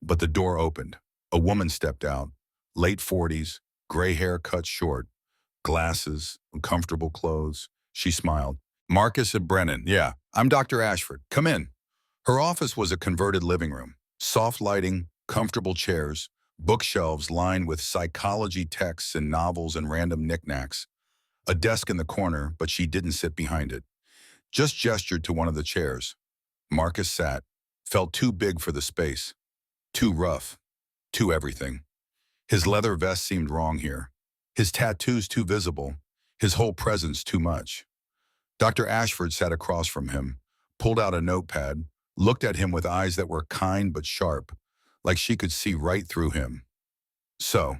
But the door opened. A woman stepped out, late 40s, gray hair cut short, glasses, uncomfortable clothes. She smiled. Marcus and Brennan, yeah, I'm Dr. Ashford. Come in. Her office was a converted living room. Soft lighting, comfortable chairs, bookshelves lined with psychology texts and novels and random knickknacks. A desk in the corner, but she didn't sit behind it. Just gestured to one of the chairs. Marcus sat, felt too big for the space. Too rough. Too everything. His leather vest seemed wrong here. His tattoos too visible. His whole presence too much. Dr. Ashford sat across from him, pulled out a notepad, looked at him with eyes that were kind but sharp, like she could see right through him. So,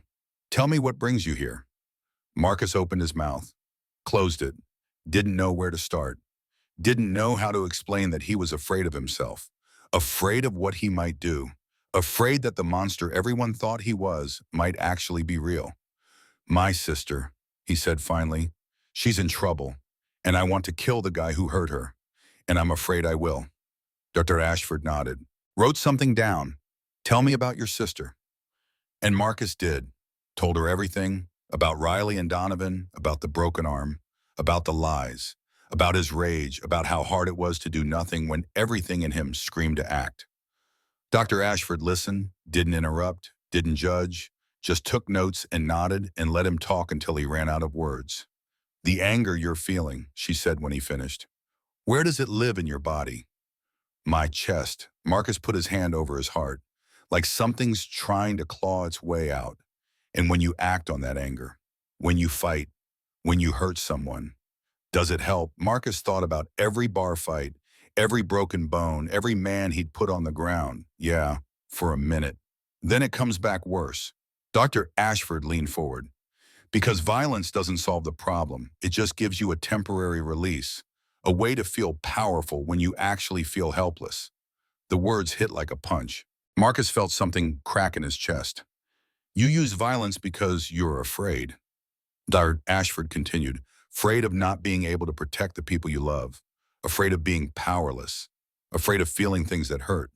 tell me what brings you here. Marcus opened his mouth, closed it, didn't know where to start, didn't know how to explain that he was afraid of himself, afraid of what he might do, afraid that the monster everyone thought he was might actually be real. My sister, he said finally, she's in trouble, and I want to kill the guy who hurt her, and I'm afraid I will. Dr. Ashford nodded. Wrote something down. Tell me about your sister. And Marcus did. Told her everything about Riley and Donovan, about the broken arm, about the lies, about his rage, about how hard it was to do nothing when everything in him screamed to act. Dr. Ashford listened, didn't interrupt, didn't judge, just took notes and nodded and let him talk until he ran out of words. The anger you're feeling, she said when he finished. Where does it live in your body? My chest. Marcus put his hand over his heart, like something's trying to claw its way out. And when you act on that anger, when you fight, when you hurt someone, does it help? Marcus thought about every bar fight, every broken bone, every man he'd put on the ground. Yeah, for a minute. Then it comes back worse. Dr. Ashford leaned forward. Because violence doesn't solve the problem. It just gives you a temporary release, a way to feel powerful when you actually feel helpless. The words hit like a punch. Marcus felt something crack in his chest. You use violence because you're afraid. Dr. Ashford continued, afraid of not being able to protect the people you love, afraid of being powerless, afraid of feeling things that hurt.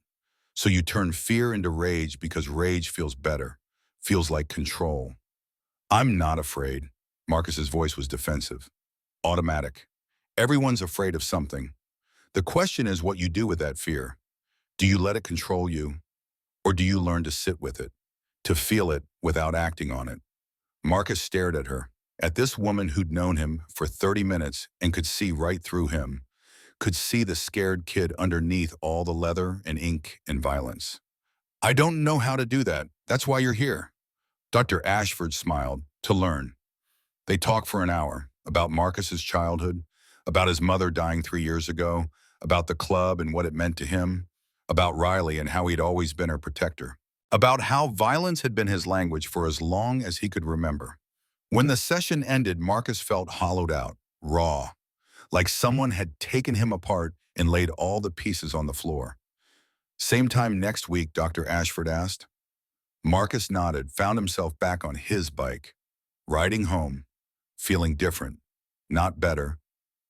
So you turn fear into rage because rage feels better, feels like control. I'm not afraid. Marcus's voice was defensive, automatic. Everyone's afraid of something. The question is what you do with that fear. Do you let it control you, or do you learn to sit with it, to feel it without acting on it? Marcus stared at her, at this woman who'd known him for 30 minutes and could see right through him, could see the scared kid underneath all the leather and ink and violence. I don't know how to do that. That's why you're here. Dr. Ashford smiled, to learn. They talked for an hour about Marcus's childhood, about his mother dying 3 years ago, about the club and what it meant to him, about Riley and how he'd always been her protector, about how violence had been his language for as long as he could remember. When the session ended, Marcus felt hollowed out, raw, like someone had taken him apart and laid all the pieces on the floor. Same time next week, Dr. Ashford asked. Marcus nodded, found himself back on his bike, riding home, feeling different, not better,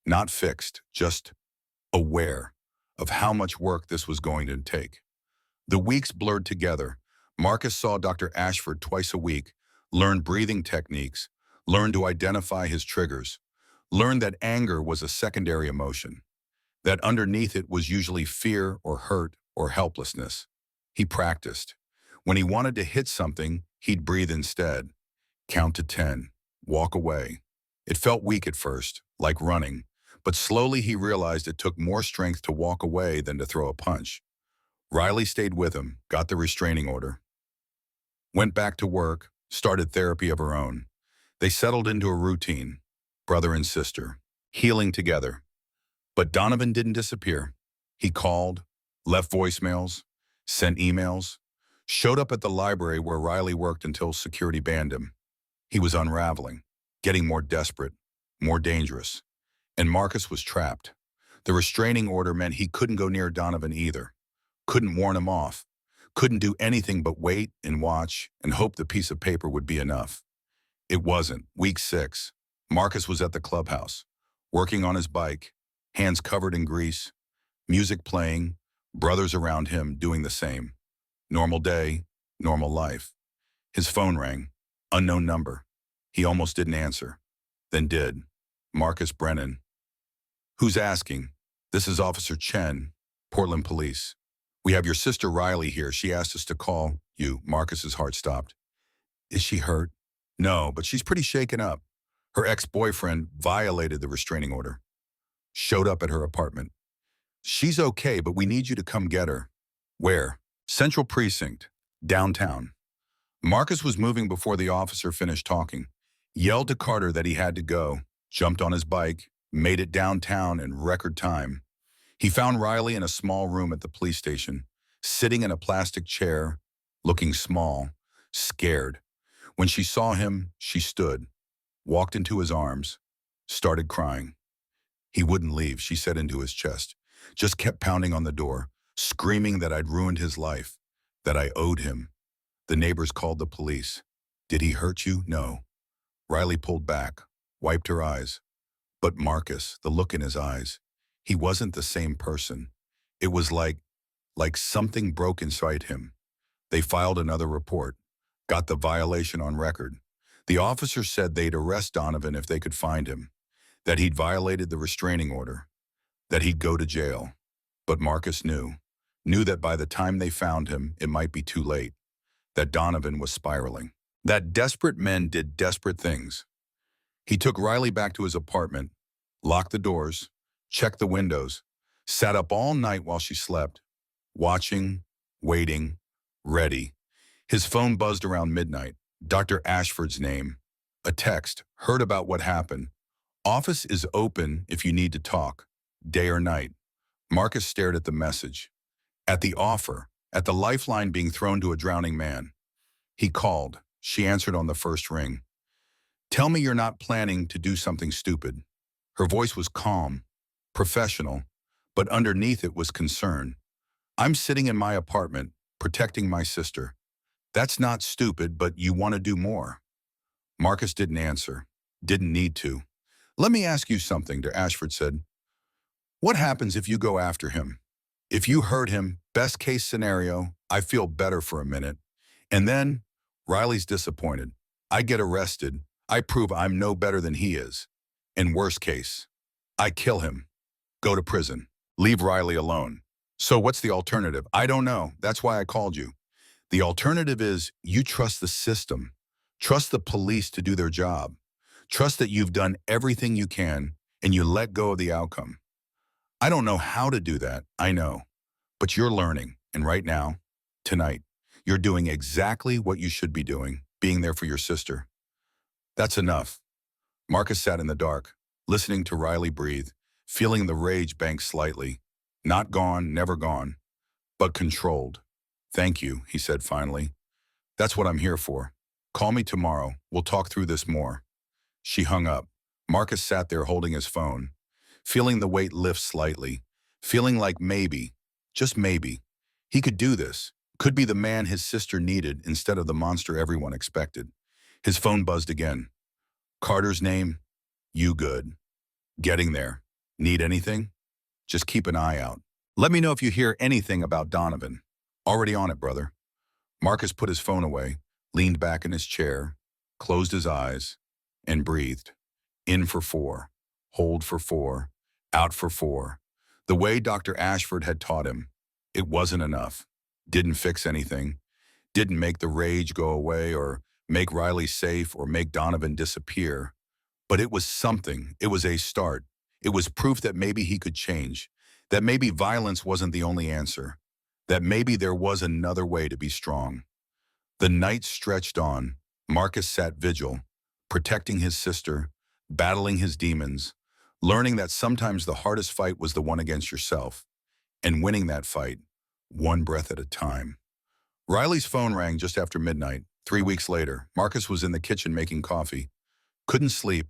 not fixed, just aware of how much work this was going to take. The weeks blurred together. Marcus saw Dr. Ashford twice a week, learned breathing techniques, learned to identify his triggers, learned that anger was a secondary emotion, that underneath it was usually fear or hurt or helplessness. He practiced. When he wanted to hit something, he'd breathe instead. Count to 10. Walk away. It felt weak at first, like running, but slowly he realized it took more strength to walk away than to throw a punch. Riley stayed with him, got the restraining order, went back to work, started therapy of her own. They settled into a routine, brother and sister, healing together. But Donovan didn't disappear. He called, left voicemails, sent emails, showed up at the library where Riley worked until security banned him. He was unraveling, getting more desperate, more dangerous. And Marcus was trapped. The restraining order meant he couldn't go near Donovan either, couldn't warn him off, couldn't do anything but wait and watch and hope the piece of paper would be enough. It wasn't. Week 6, Marcus was at the clubhouse, working on his bike, hands covered in grease, music playing, brothers around him doing the same. Normal day, normal life. His phone rang, unknown number. He almost didn't answer, then did. Marcus Brennan. Who's asking? This is Officer Chen, Portland Police. We have your sister Riley here. She asked us to call you. Marcus's heart stopped. Is she hurt? No, but she's pretty shaken up. Her ex-boyfriend violated the restraining order. Showed up at her apartment. She's okay, but we need you to come get her. Where? Central Precinct, downtown. Marcus was moving before the officer finished talking. Yelled to Carter that he had to go, jumped on his bike, made it downtown in record time. He found Riley in a small room at the police station, sitting in a plastic chair, looking small, scared. When she saw him, she stood, walked into his arms, started crying. He wouldn't leave, she said into his chest, just kept pounding on the door, screaming that I'd ruined his life, That I owed him. The neighbors called the police. Did he hurt you? No. Riley pulled back, wiped her eyes. But Marcus, the look in his eyes, he wasn't the same person. It was like something broke inside him. They filed another report, got the violation on record. The officer said they'd arrest Donovan if they could find him, that he'd violated the restraining order, that he'd go to jail. But Marcus knew that by the time they found him, it might be too late, that Donovan was spiraling, that desperate men did desperate things. He took Riley back to his apartment, locked the doors, checked the windows, sat up all night while she slept, watching, waiting, ready. His phone buzzed around midnight. Dr. Ashford's name. A text. Heard about what happened. Office is open if you need to talk, day or night. Marcus stared at the message, at the offer, at the lifeline being thrown to a drowning man. He called. She answered on the first ring. Tell me you're not planning to do something stupid. Her voice was calm, professional, but underneath it was concern. I'm sitting in my apartment, protecting my sister. That's not stupid, but you want to do more. Marcus didn't answer, didn't need to. Let me ask you something, Ashford said. What happens if you go after him? If you hurt him, best case scenario, I feel better for a minute. And then, Riley's disappointed. I get arrested. I prove I'm no better than he is. And worst case, I kill him. Go to prison. Leave Riley alone. So what's the alternative? I don't know. That's why I called you. The alternative is you trust the system. Trust the police to do their job. Trust that you've done everything you can and you let go of the outcome. I don't know how to do that, I know. But you're learning, and right now, tonight, you're doing exactly what you should be doing, being there for your sister. That's enough. Marcus sat in the dark, listening to Riley breathe, feeling the rage bank slightly. Not gone, never gone, but controlled. Thank you, he said finally. That's what I'm here for. Call me tomorrow. We'll talk through this more. She hung up. Marcus sat there holding his phone, feeling the weight lift slightly, feeling like maybe, just maybe, he could do this, could be the man his sister needed instead of the monster everyone expected. His phone buzzed again. Carter's name? You good. Getting there. Need anything? Just keep an eye out. Let me know if you hear anything about Donovan. Already on it, brother. Marcus put his phone away, leaned back in his chair, closed his eyes, and breathed. In for 4, hold for 4, out for 4. The way Dr. Ashford had taught him, it wasn't enough. Didn't fix anything. Didn't make the rage go away or make Riley safe or make Donovan disappear. But it was something. It was a start. It was proof that maybe he could change, that maybe violence wasn't the only answer, that maybe there was another way to be strong. The night stretched on. Marcus sat vigil, protecting his sister, battling his demons, learning that sometimes the hardest fight was the one against yourself, and winning that fight, one breath at a time. Riley's phone rang just after midnight. 3 weeks later, Marcus was in the kitchen making coffee. Couldn't sleep.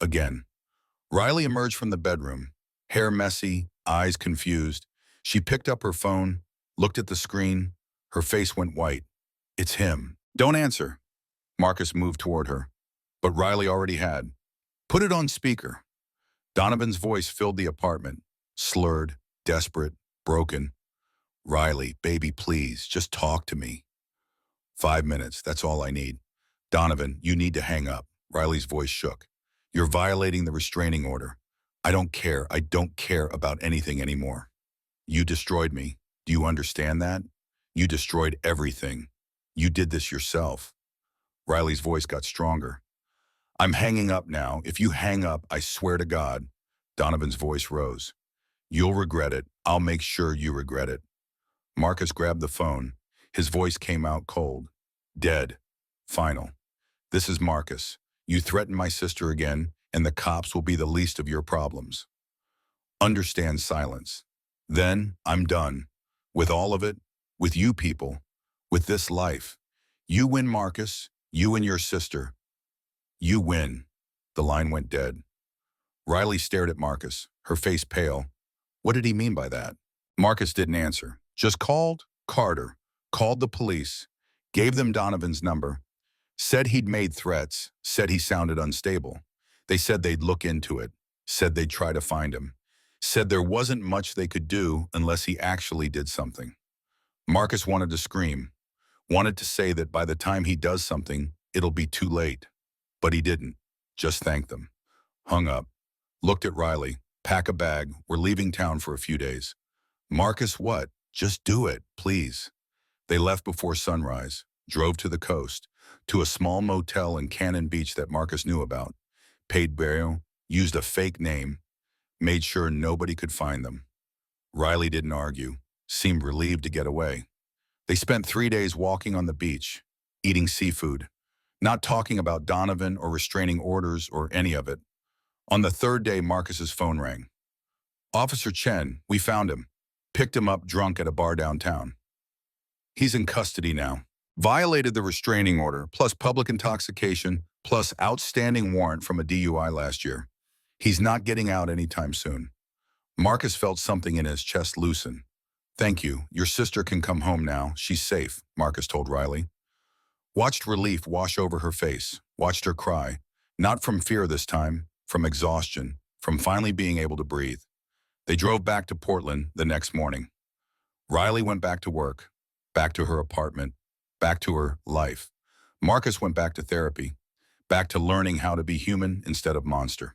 Again. Riley emerged from the bedroom, hair messy, eyes confused. She picked up her phone, looked at the screen. Her face went white. It's him. Don't answer. Marcus moved toward her, but Riley already had. Put it on speaker. Donovan's voice filled the apartment, slurred, desperate, broken. Riley, baby, please, just talk to me. 5 minutes, that's all I need. Donovan, you need to hang up. Riley's voice shook. You're violating the restraining order. I don't care about anything anymore. You destroyed me. Do you understand that? You destroyed everything. You did this yourself. Riley's voice got stronger. I'm hanging up now. If you hang up, I swear to God. Donovan's voice rose. You'll regret it. I'll make sure you regret it. Marcus grabbed the phone. His voice came out cold. Dead. Final. This is Marcus. You threaten my sister again, and the cops will be the least of your problems. Understand silence. Then I'm done. With all of it, with you people, with this life. You win, Marcus. You and your sister. You win. The line went dead. Riley stared at Marcus, her face pale. What did he mean by that? Marcus didn't answer. Just called Carter. called the police, gave them Donovan's number, said he'd made threats, said he sounded unstable. They said they'd look into it, said they'd try to find him, said there wasn't much they could do unless he actually did something. Marcus wanted to scream, wanted to say that by the time he does something, it'll be too late. But he didn't. Just thanked them. Hung up. Looked at Riley. Pack a bag. We're leaving town for a few days. Marcus, what? Just do it, please. They left before sunrise, drove to the coast, to a small motel in Cannon Beach that Marcus knew about, paid burial, used a fake name, made sure nobody could find them. Riley didn't argue, seemed relieved to get away. They spent 3 days walking on the beach, eating seafood, not talking about Donovan or restraining orders or any of it. On the third day, Marcus's phone rang. Officer Chen, we found him. Picked him up drunk at a bar downtown. He's in custody now. Violated the restraining order, plus public intoxication, plus outstanding warrant from a DUI last year. He's not getting out anytime soon. Marcus felt something in his chest loosen. Thank you. Your sister can come home now. She's safe, Marcus told Riley. Watched relief wash over her face, watched her cry. Not from fear this time, from exhaustion, from finally being able to breathe. They drove back to Portland the next morning. Riley went back to work, back to her apartment, back to her life. Marcus went back to therapy, back to learning how to be human instead of monster.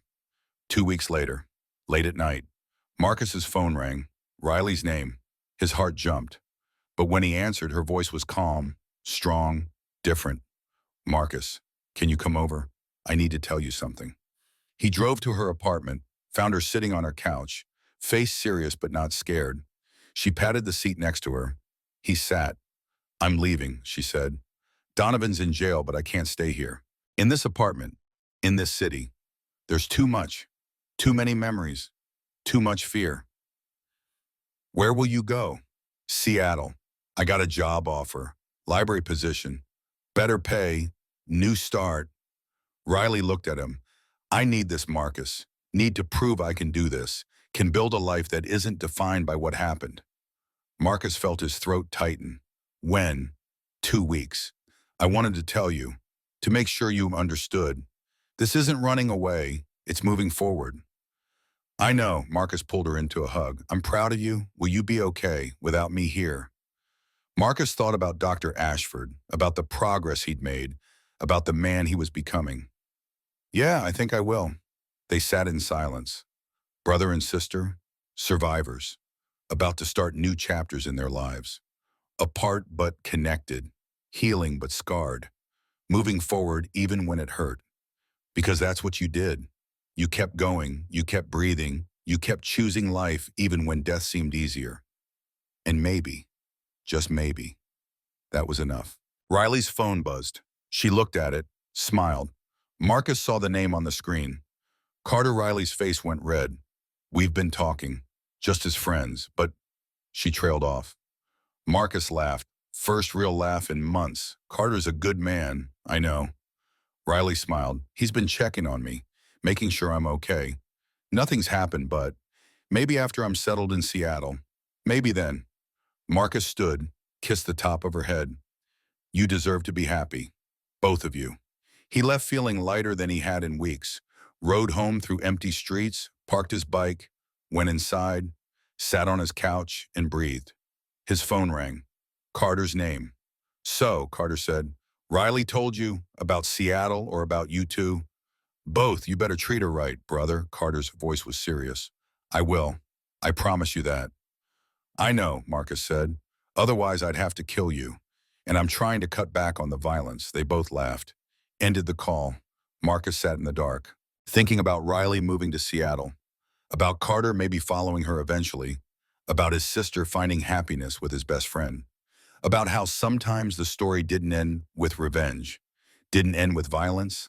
2 weeks later, late at night, Marcus's phone rang, Riley's name. His heart jumped. But when he answered, her voice was calm, strong, different. Marcus, can you come over? I need to tell you something. He drove to her apartment, found her sitting on her couch, face serious but not scared. She patted the seat next to her. He sat. I'm leaving, she said. Donovan's in jail, but I can't stay here. In this apartment, in this city, there's too much, too many memories, too much fear. Where will you go? Seattle. I got a job offer, library position, better pay, new start. Riley looked at him. I need this, Marcus. Need to prove I can do this, can build a life that isn't defined by what happened. Marcus felt his throat tighten. When? 2 weeks. I wanted to tell you, to make sure you understood. This isn't running away, it's moving forward. I know, Marcus pulled her into a hug. I'm proud of you. Will you be okay without me here? Marcus thought about Dr. Ashford, about the progress he'd made, about the man he was becoming. Yeah, I think I will. They sat in silence. Brother and sister, survivors, about to start new chapters in their lives. Apart but connected, healing but scarred, moving forward even when it hurt. Because that's what you did. You kept going, you kept breathing, you kept choosing life even when death seemed easier. And maybe, just maybe, that was enough. Riley's phone buzzed. She looked at it, smiled. Marcus saw the name on the screen. Carter Riley's face went red. We've been talking, just as friends, but she trailed off. Marcus laughed. First real laugh in months. Carter's a good man, I know. Riley smiled. He's been checking on me, making sure I'm okay. Nothing's happened, but maybe after I'm settled in Seattle. Maybe then. Marcus stood, kissed the top of her head. You deserve to be happy. Both of you. He left feeling lighter than he had in weeks. Rode home through empty streets, parked his bike, went inside, sat on his couch, and breathed. His phone rang. Carter's name. So, Carter said, Riley told you about Seattle or about you two? Both. You better treat her right, brother. Carter's voice was serious. I will. I promise you that. I know, Marcus said. Otherwise, I'd have to kill you. And I'm trying to cut back on the violence. They both laughed. Ended the call. Marcus sat in the dark, thinking about Riley moving to Seattle, about Carter maybe following her eventually, about his sister finding happiness with his best friend, about how sometimes the story didn't end with revenge, didn't end with violence,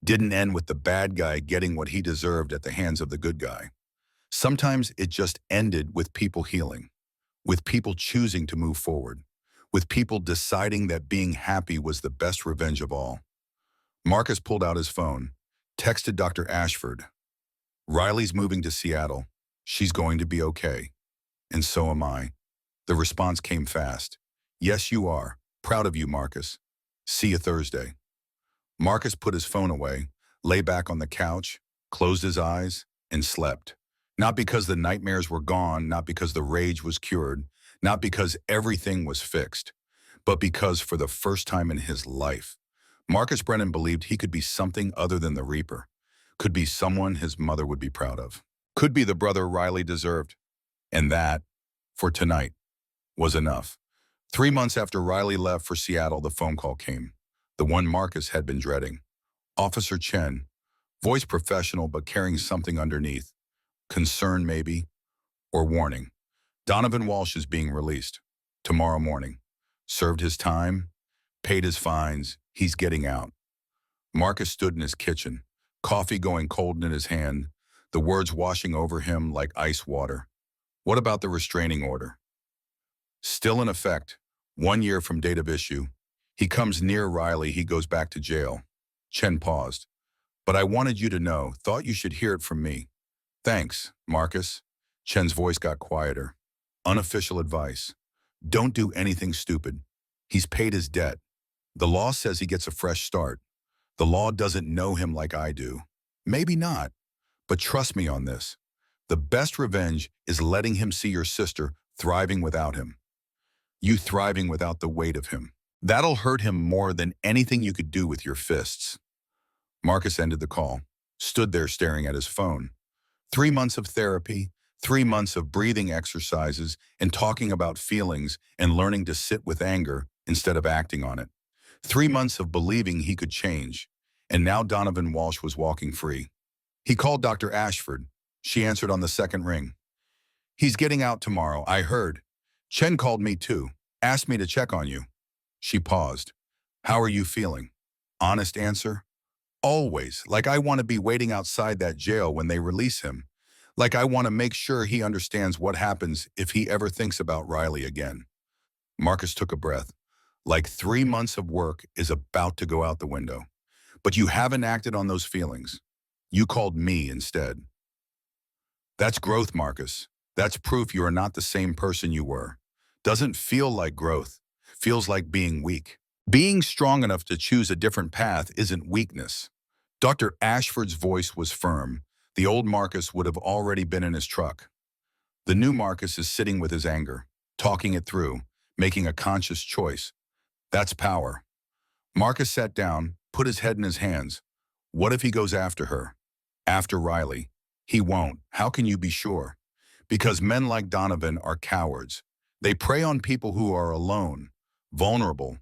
didn't end with the bad guy getting what he deserved at the hands of the good guy. Sometimes it just ended with people healing, with people choosing to move forward, with people deciding that being happy was the best revenge of all. Marcus pulled out his phone, texted Dr. Ashford. Riley's moving to Seattle. She's going to be okay. And so am I. The response came fast. Yes, you are. Proud of you, Marcus. See you Thursday. Marcus put his phone away, lay back on the couch, closed his eyes, and slept. Not because the nightmares were gone, not because the rage was cured, not because everything was fixed, but because for the first time in his life, Marcus Brennan believed he could be something other than the Reaper, could be someone his mother would be proud of, could be the brother Riley deserved. And that, for tonight, was enough. 3 months after Riley left for Seattle, the phone call came, the one Marcus had been dreading. Officer Chen, voice professional but carrying something underneath, concern maybe, or warning. Donovan Walsh is being released tomorrow morning. Served his time, paid his fines, he's getting out. Marcus stood in his kitchen, coffee going cold in his hand, the words washing over him like ice water. What about the restraining order? Still in effect, 1 year from date of issue. He comes near Riley, he goes back to jail. Chen paused. But I wanted you to know, thought you should hear it from me. Thanks, Marcus. Chen's voice got quieter. Unofficial advice. Don't do anything stupid. He's paid his debt. The law says he gets a fresh start. The law doesn't know him like I do. Maybe not, but trust me on this. The best revenge is letting him see your sister thriving without him. You thriving without the weight of him. That'll hurt him more than anything you could do with your fists. Marcus ended the call, stood there staring at his phone. 3 months of therapy, 3 months of breathing exercises and talking about feelings and learning to sit with anger instead of acting on it. 3 months of believing he could change. And now Donovan Walsh was walking free. He called Dr. Ashford. She answered on the second ring. He's getting out tomorrow, I heard. Chen called me too, asked me to check on you. She paused. How are you feeling? Honest answer? Always, like I want to be waiting outside that jail when they release him. Like I want to make sure he understands what happens if he ever thinks about Riley again. Marcus took a breath. Like 3 months of work is about to go out the window. But you haven't acted on those feelings. You called me instead. That's growth, Marcus. That's proof you are not the same person you were. Doesn't feel like growth. Feels like being weak. Being strong enough to choose a different path isn't weakness. Dr. Ashford's voice was firm. The old Marcus would have already been in his truck. The new Marcus is sitting with his anger, talking it through, making a conscious choice. That's power. Marcus sat down, put his head in his hands. What if he goes after her? After Riley? He won't. How can you be sure? Because men like Donovan are cowards. They prey on people who are alone, vulnerable.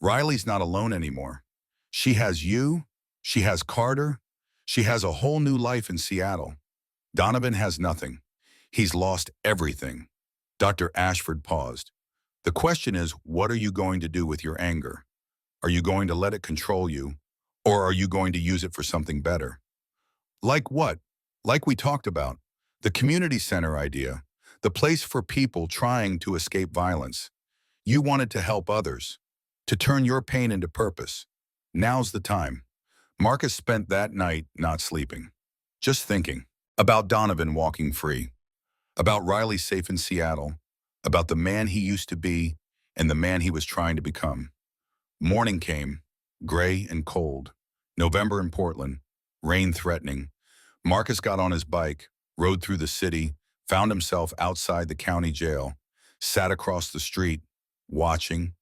Riley's not alone anymore. She has you, she has Carter, she has a whole new life in Seattle. Donovan has nothing. He's lost everything. Dr. Ashford paused. The question is, what are you going to do with your anger? Are you going to let it control you, or are you going to use it for something better? Like what? Like we talked about, the community center idea, the place for people trying to escape violence. You wanted to help others, to turn your pain into purpose. Now's the time. Marcus spent that night not sleeping, just thinking about Donovan walking free, about Riley safe in Seattle, about the man he used to be and the man he was trying to become. Morning came, gray and cold. November in Portland, rain threatening. Marcus got on his bike, rode through the city, found himself outside the county jail, sat across the street, watching.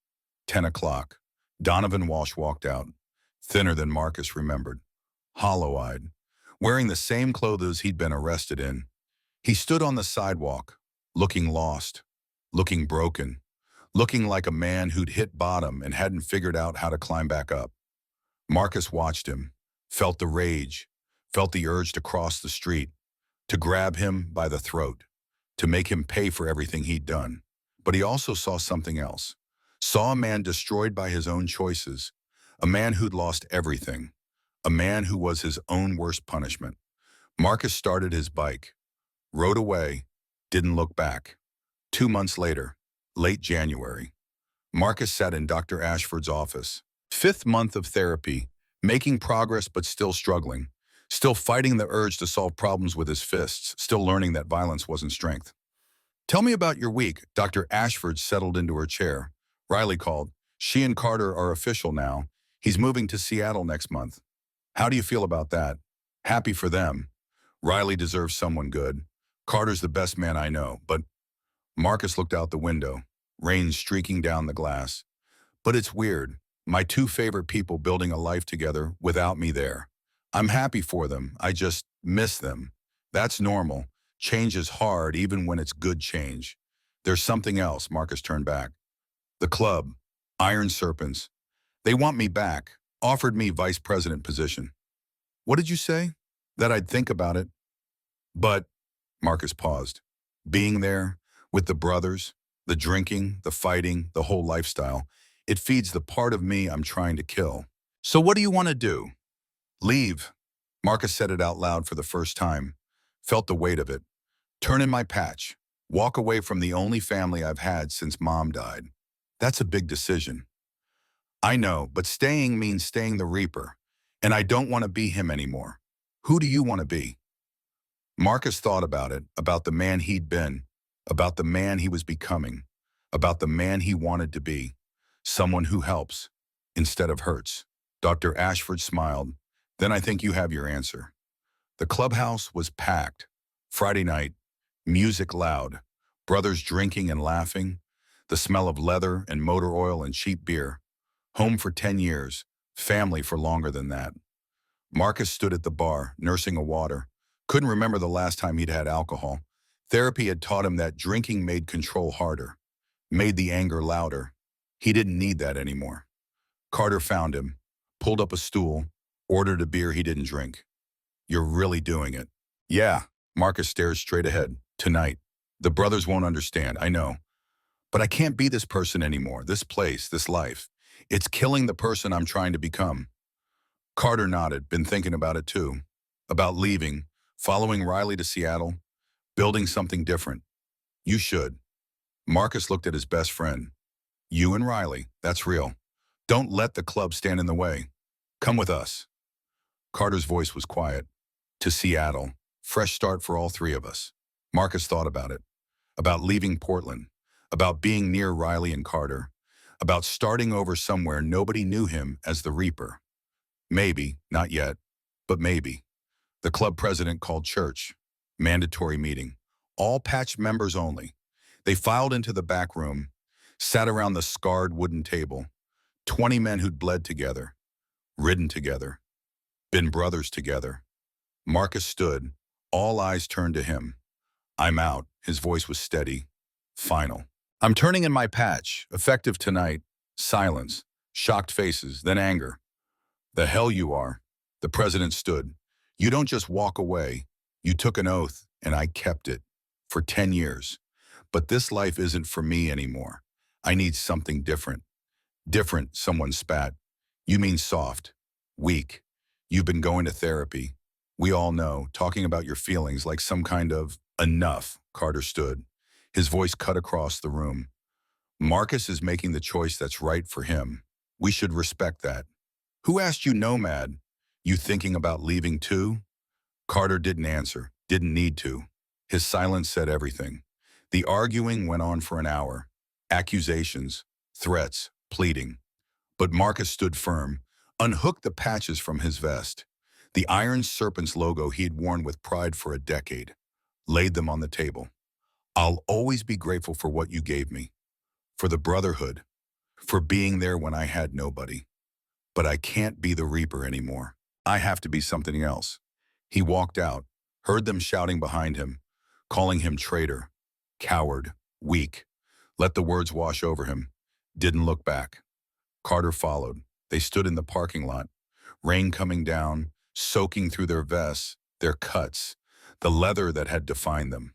10 o'clock. Donovan Walsh walked out, thinner than Marcus remembered, hollow-eyed, wearing the same clothes he'd been arrested in. He stood on the sidewalk, looking lost, looking broken, looking like a man who'd hit bottom and hadn't figured out how to climb back up. Marcus watched him, felt the rage, felt the urge to cross the street, to grab him by the throat, to make him pay for everything he'd done. But he also saw something else. Saw a man destroyed by his own choices, a man who'd lost everything, a man who was his own worst punishment. Marcus started his bike, rode away, didn't look back. 2 months later, late January, Marcus sat in Dr. Ashford's office. 5th month of therapy, making progress but still struggling, still fighting the urge to solve problems with his fists, still learning that violence wasn't strength. Tell me about your week. Dr. Ashford settled into her chair, Riley called. She and Carter are official now. He's moving to Seattle next month. How do you feel about that? Happy for them. Riley deserves someone good. Carter's the best man I know, but Marcus looked out the window, rain streaking down the glass. But it's weird. My two favorite people building a life together without me there. I'm happy for them. I just miss them. That's normal. Change is hard even when it's good change. There's something else, Marcus turned back. The club, Iron Serpents. They want me back, offered me vice president position. What did you say? That I'd think about it. But, Marcus paused. Being there, with the brothers, the drinking, the fighting, the whole lifestyle, it feeds the part of me I'm trying to kill. So what do you want to do? Leave. Marcus said it out loud for the first time. Felt the weight of it. Turn in my patch. Walk away from the only family I've had since Mom died. That's a big decision. I know, but staying means staying the Reaper. And I don't want to be him anymore. Who do you want to be? Marcus thought about it, about the man he'd been, about the man he was becoming, about the man he wanted to be. Someone who helps, instead of hurts. Dr. Ashford smiled. Then I think you have your answer. The clubhouse was packed. Friday night, music loud, brothers drinking and laughing, the smell of leather and motor oil and cheap beer. Home for 10 years, family for longer than that. Marcus stood at the bar, nursing a water. Couldn't remember the last time he'd had alcohol. Therapy had taught him that drinking made control harder, made the anger louder. He didn't need that anymore. Carter found him, pulled up a stool, ordered a beer he didn't drink. You're really doing it. Yeah, Marcus stared straight ahead. Tonight. The brothers won't understand, I know. But I can't be this person anymore, this place, this life. It's killing the person I'm trying to become. Carter nodded, been thinking about it too. About leaving, following Riley to Seattle, building something different. You should. Marcus looked at his best friend. You and Riley, that's real. Don't let the club stand in the way. Come with us. Carter's voice was quiet. To Seattle. Fresh start for all three of us. Marcus thought about it. About leaving Portland. About being near Riley and Carter. About starting over somewhere nobody knew him as the Reaper. Maybe, not yet, but maybe. The club president called church. Mandatory meeting. All patch members only. They filed into the back room, sat around the scarred wooden table. 20 men who'd bled together, ridden together, been brothers together. Marcus stood, all eyes turned to him. I'm out. His voice was steady, final. I'm turning in my patch, effective tonight. Silence, shocked faces, then anger. The hell you are. The president stood. You don't just walk away. You took an oath, and I kept it. For 10 years. But this life isn't for me anymore. I need something different. Different, someone spat. You mean soft, weak. You've been going to therapy. We all know, talking about your feelings like some kind of enough, Carter stood. His voice cut across the room. Marcus is making the choice that's right for him. We should respect that. Who asked you nomad? You thinking about leaving too? Carter didn't answer, didn't need to. His silence said everything. The arguing went on for an hour. Accusations, threats, pleading. But Marcus stood firm, unhooked the patches from his vest. The Iron Serpent's logo he had worn with pride for a decade. Laid them on the table. I'll always be grateful for what you gave me. For the Brotherhood. For being there when I had nobody. But I can't be the Reaper anymore. I have to be something else. He walked out, heard them shouting behind him, calling him traitor, coward, weak. Let the words wash over him. Didn't look back. Carter followed. They stood in the parking lot. Rain coming down, soaking through their vests, their cuts, the leather that had defined them.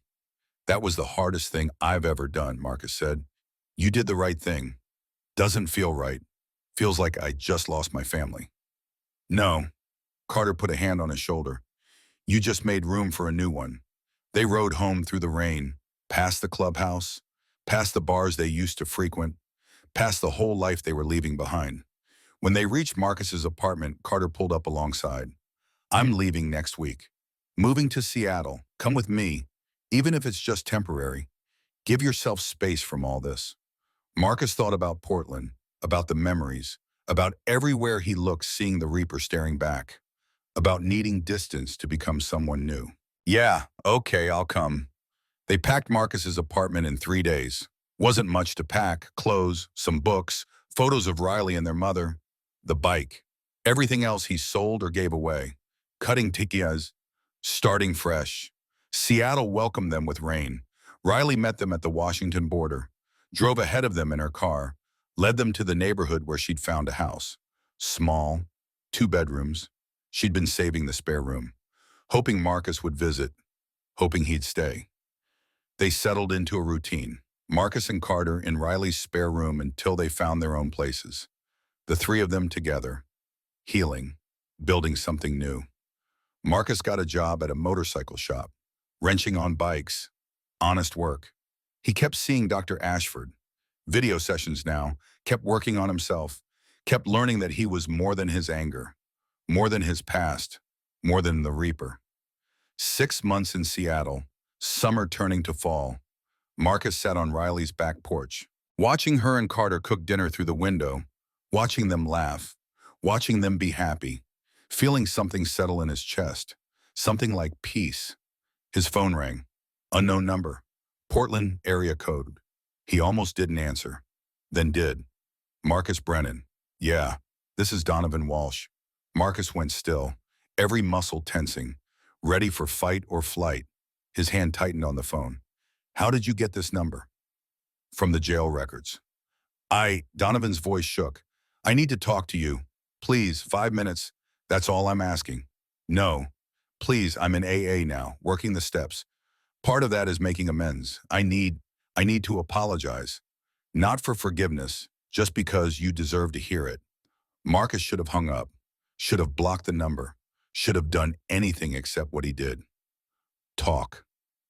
That was the hardest thing I've ever done, Marcus said. You did the right thing. Doesn't feel right. Feels like I just lost my family. No. Carter put a hand on his shoulder. You just made room for a new one. They rode home through the rain, past the clubhouse, past the bars they used to frequent, past the whole life they were leaving behind. When they reached Marcus's apartment, Carter pulled up alongside. I'm leaving next week. Moving to Seattle. Come with me, even if it's just temporary. Give yourself space from all this. Marcus thought about Portland, about the memories, about everywhere he looked seeing the Reaper staring back, about needing distance to become someone new. Yeah, okay, I'll come. They packed Marcus's apartment in 3 days. Wasn't much to pack: clothes, some books, photos of Riley and their mother, the bike. Everything else he sold or gave away. Cutting tikias, starting fresh. Seattle welcomed them with rain. Riley met them at the Washington border, drove ahead of them in her car, led them to the neighborhood where she'd found a house. Small, 2 bedrooms. She'd been saving the spare room, hoping Marcus would visit, hoping he'd stay. They settled into a routine, Marcus and Carter in Riley's spare room until they found their own places. The three of them together, healing, building something new. Marcus got a job at a motorcycle shop, wrenching on bikes, honest work. He kept seeing Dr. Ashford, video sessions now, kept working on himself, kept learning that he was more than his anger, more than his past, more than the Reaper. 6 months in Seattle, summer turning to fall. Marcus sat on Riley's back porch, watching her and Carter cook dinner through the window, watching them laugh, watching them be happy, feeling something settle in his chest, something like peace. His phone rang. Unknown number. Portland area code. He almost didn't answer, then did. Marcus Brennan. Yeah, this is Donovan Walsh. Marcus went still, every muscle tensing, ready for fight or flight. His hand tightened on the phone. How did you get this number? From the jail records. Donovan's voice shook. I need to talk to you. Please, 5 minutes. That's all I'm asking. No. Please, I'm in AA now, working the steps. Part of that is making amends. I need to apologize. Not for forgiveness, just because you deserve to hear it. Marcus should have hung up, should have blocked the number, should have done anything except what he did. Talk.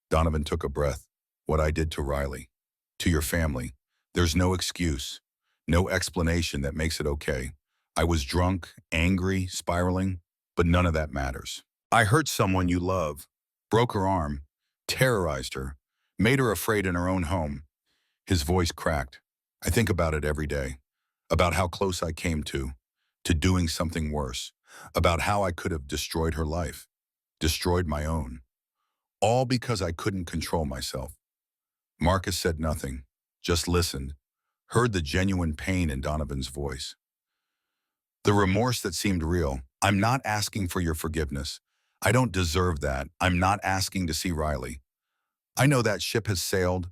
Donovan took a breath. What I did to Riley, to your family. There's no excuse, no explanation that makes it okay. I was drunk, angry, spiraling, but none of that matters. I hurt someone you love, broke her arm, terrorized her, made her afraid in her own home. His voice cracked. I think about it every day, about how close I came to doing something worse, about how I could have destroyed her life, destroyed my own, all because I couldn't control myself. Marcus said nothing, just listened, heard the genuine pain in Donovan's voice. The remorse that seemed real. I'm not asking for your forgiveness. I don't deserve that. I'm not asking to see Riley. I know that ship has sailed.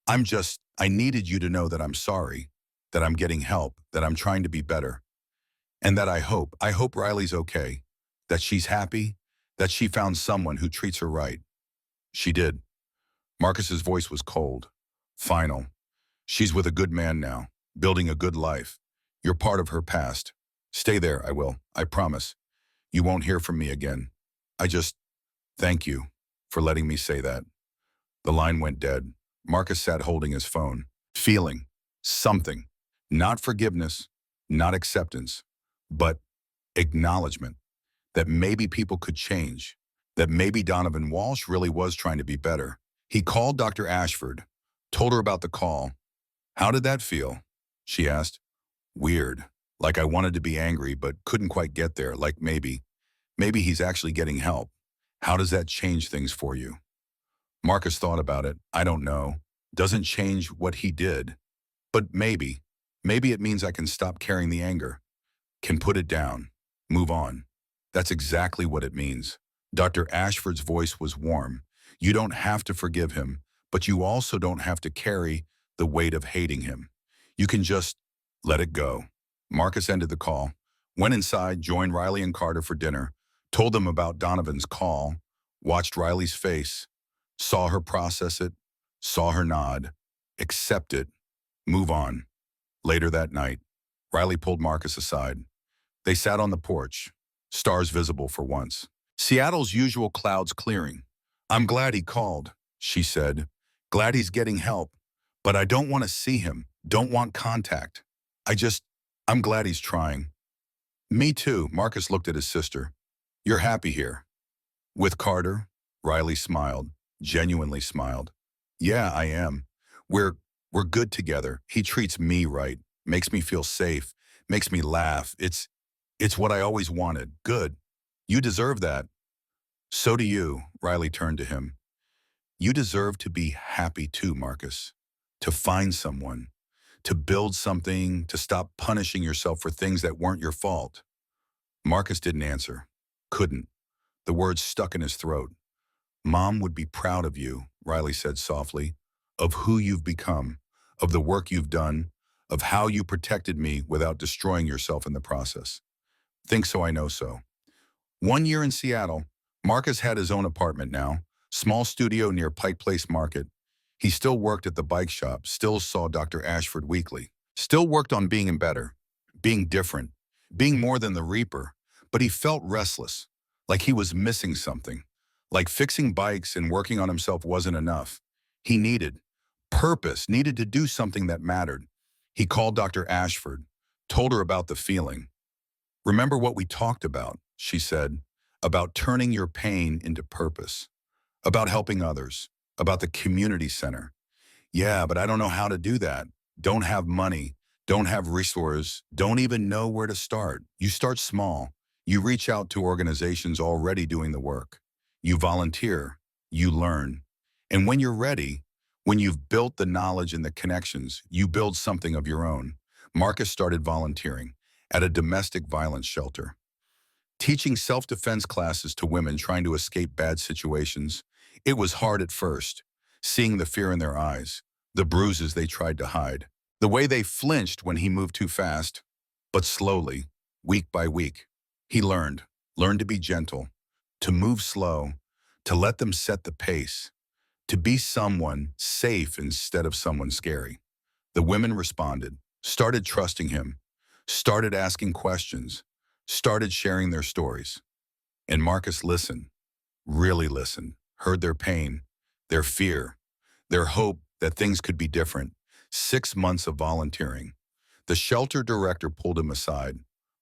I needed you to know that I'm sorry, that I'm getting help, that I'm trying to be better. And that I hope Riley's okay, that she's happy, that she found someone who treats her right. She did. Marcus's voice was cold, final. She's with a good man now, building a good life. You're part of her past. Stay there, I will, I promise. You won't hear from me again. Thank you for letting me say that. The line went dead. Marcus sat holding his phone, feeling something. Not forgiveness, not acceptance, but acknowledgement that maybe people could change, that maybe Donovan Walsh really was trying to be better. He called Dr. Ashford, told her about the call. How did that feel? She asked. Weird, like I wanted to be angry but couldn't quite get there, like maybe he's actually getting help. How does that change things for you? Marcus thought about it. I don't know. Doesn't change what he did. But maybe it means I can stop carrying the anger, can put it down, move on. That's exactly what it means. Dr. Ashford's voice was warm. You don't have to forgive him, but you also don't have to carry the weight of hating him. You can just let it go. Marcus ended the call, went inside, joined Riley and Carter for dinner, told them about Donovan's call, watched Riley's face, saw her process it, saw her nod, accept it, move on. Later that night, Riley pulled Marcus aside. They sat on the porch, stars visible for once. Seattle's usual clouds clearing. I'm glad he called, she said. Glad he's getting help. But I don't want to see him, don't want contact. I'm glad he's trying. Me too, Marcus looked at his sister. You're happy here. With Carter? Riley smiled, genuinely smiled. Yeah, I am. We're We're good together. He treats me right, makes me feel safe, makes me laugh. It's what I always wanted. Good. You deserve that. So do you, Riley turned to him. You deserve to be happy too, Marcus. To find someone, to build something, to stop punishing yourself for things that weren't your fault. Marcus didn't answer. Couldn't. The words stuck in his throat. Mom would be proud of you, Riley said softly, of who you've become, of the work you've done, of how you protected me without destroying yourself in the process. Think so, I know so. 1 year in Seattle, Marcus had his own apartment now, small studio near Pike Place Market. He still worked at the bike shop, still saw Dr. Ashford weekly, still worked on being better, being different, being more than the Reaper, but he felt restless, like he was missing something, like fixing bikes and working on himself wasn't enough. He needed purpose, needed to do something that mattered. He called Dr. Ashford, told her about the feeling. Remember what we talked about, she said, about turning your pain into purpose, about helping others, about the community center. Yeah, but I don't know how to do that. Don't have money, don't have resources, don't even know where to start. You start small. You reach out to organizations already doing the work. You volunteer, you learn. And when you're ready, when you've built the knowledge and the connections, you build something of your own. Marcus started volunteering at a domestic violence shelter, teaching self-defense classes to women trying to escape bad situations. It was hard at first, seeing the fear in their eyes, the bruises they tried to hide, the way they flinched when he moved too fast. But slowly, week by week, he learned to be gentle, to move slow, to let them set the pace, to be someone safe instead of someone scary. The women responded, started trusting him, started asking questions, started sharing their stories. And Marcus listened, really listened, heard their pain, their fear, their hope that things could be different. 6 months of volunteering. The shelter director pulled him aside.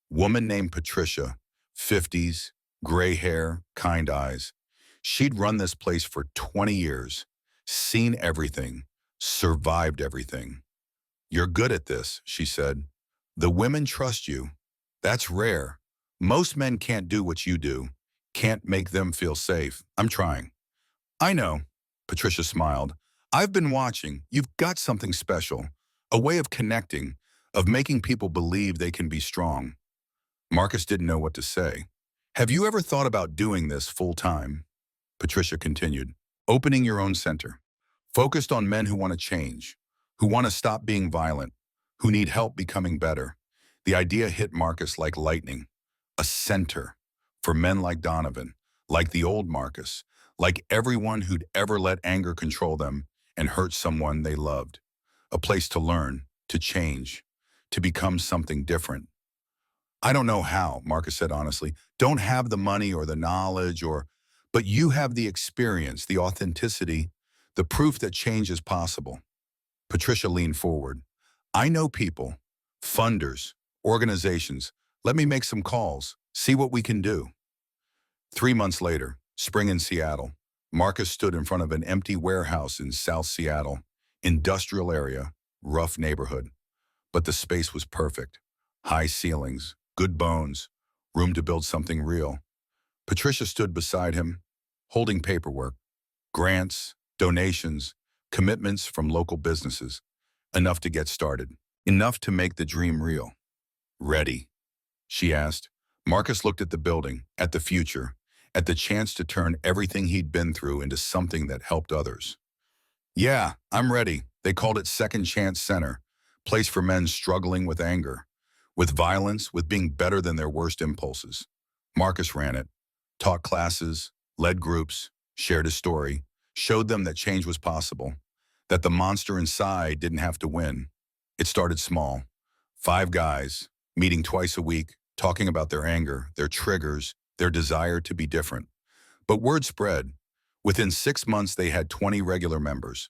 Woman named Patricia, 50s, gray hair, kind eyes. She'd run this place for 20 years, seen everything, survived everything. You're good at this, she said. The women trust you. That's rare. Most men can't do what you do, can't make them feel safe. I'm trying. I know, Patricia smiled. I've been watching. You've got something special, a way of connecting, of making people believe they can be strong. Marcus didn't know what to say. Have you ever thought about doing this full time? Patricia continued, opening your own center, focused on men who want to change, who want to stop being violent, who need help becoming better. The idea hit Marcus like lightning. A center for men like Donovan, like the old Marcus, like everyone who'd ever let anger control them and hurt someone they loved. A place to learn, to change, to become something different. I don't know how, Marcus said honestly. Don't have the money or the knowledge but you have the experience, the authenticity, the proof that change is possible. Patricia leaned forward. I know people, funders, organizations. Let me make some calls, see what we can do. 3 months later, spring in Seattle, Marcus stood in front of an empty warehouse in South Seattle, industrial area, rough neighborhood. But the space was perfect. High ceilings, good bones, room to build something real. Patricia stood beside him, holding paperwork, grants, donations, commitments from local businesses, enough to get started, enough to make the dream real. Ready? She asked. Marcus looked at the building, at the future, at the chance to turn everything he'd been through into something that helped others. Yeah, I'm ready. They called it Second Chance Center, place for men struggling with anger, with violence, with being better than their worst impulses. Marcus ran it, taught classes, led groups, shared his story, showed them that change was possible, that the monster inside didn't have to win. It started small. 5 guys, meeting twice a week, talking about their anger, their triggers, their desire to be different. But word spread. Within 6 months, they had 20 regular members.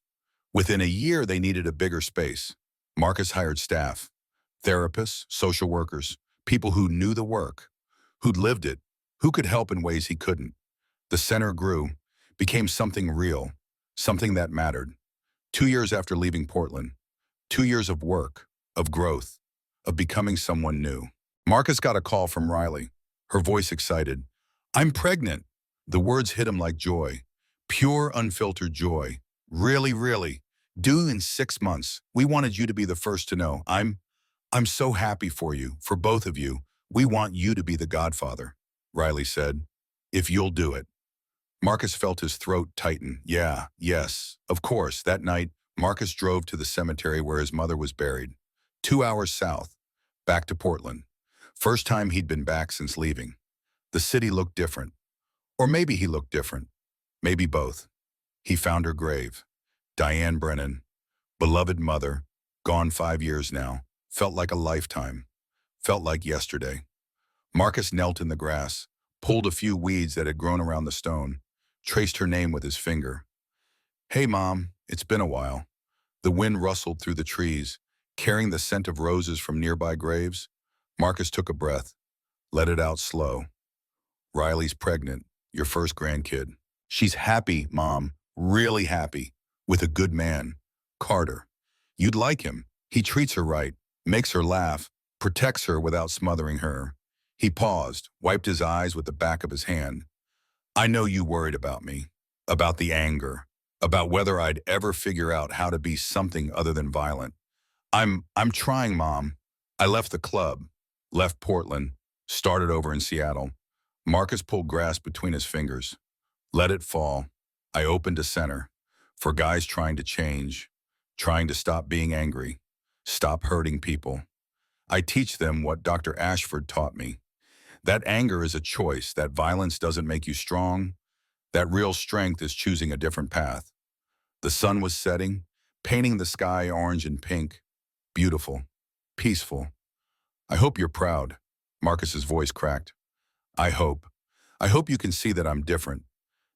Within a year, they needed a bigger space. Marcus hired staff, therapists, social workers, people who knew the work, who'd lived it, who could help in ways he couldn't. The center grew, became something real, something that mattered. 2 years after leaving Portland, 2 years of work, of growth, of becoming someone new. Marcus got a call from Riley, her voice excited. I'm pregnant. The words hit him like joy. Pure, unfiltered joy. Really, really. Due in 6 months. We wanted you to be the first to know. I'm so happy for you, for both of you. We want you to be the godfather, Riley said. If you'll do it. Marcus felt his throat tighten. Yeah, yes, of course. That night, Marcus drove to the cemetery where his mother was buried. 2 hours south, back to Portland. First time he'd been back since leaving. The city looked different. Or maybe he looked different. Maybe both. He found her grave. Diane Brennan, beloved mother, gone 5 years now. Felt like a lifetime. Felt like yesterday. Marcus knelt in the grass, pulled a few weeds that had grown around the stone, traced her name with his finger. Hey, Mom, it's been a while. The wind rustled through the trees, carrying the scent of roses from nearby graves. Marcus took a breath, let it out slow. Riley's pregnant, your first grandkid. She's happy, Mom, really happy, with a good man, Carter. You'd like him. He treats her right, makes her laugh, protects her without smothering her. He paused, wiped his eyes with the back of his hand. I know you worried about me, about the anger, about whether I'd ever figure out how to be something other than violent. I'm trying, Mom. I left the club, left Portland, started over in Seattle. Marcus pulled grass between his fingers. Let it fall. I opened a center for guys trying to change, trying to stop being angry, stop hurting people. I teach them what Dr. Ashford taught me. That anger is a choice, that violence doesn't make you strong, that real strength is choosing a different path. The sun was setting, painting the sky orange and pink. Beautiful, peaceful. I hope you're proud. Marcus's voice cracked. I hope. I hope you can see that I'm different,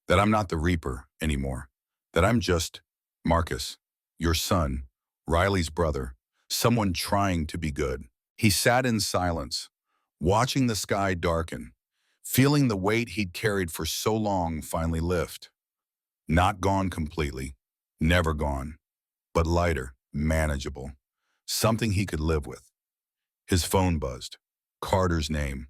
that I'm not the Reaper anymore, that I'm just Marcus, your son, Riley's brother, someone trying to be good. He sat in silence, watching the sky darken, feeling the weight he'd carried for so long finally lift. Not gone completely, never gone, but lighter, manageable, something he could live with. His phone buzzed. Carter's name.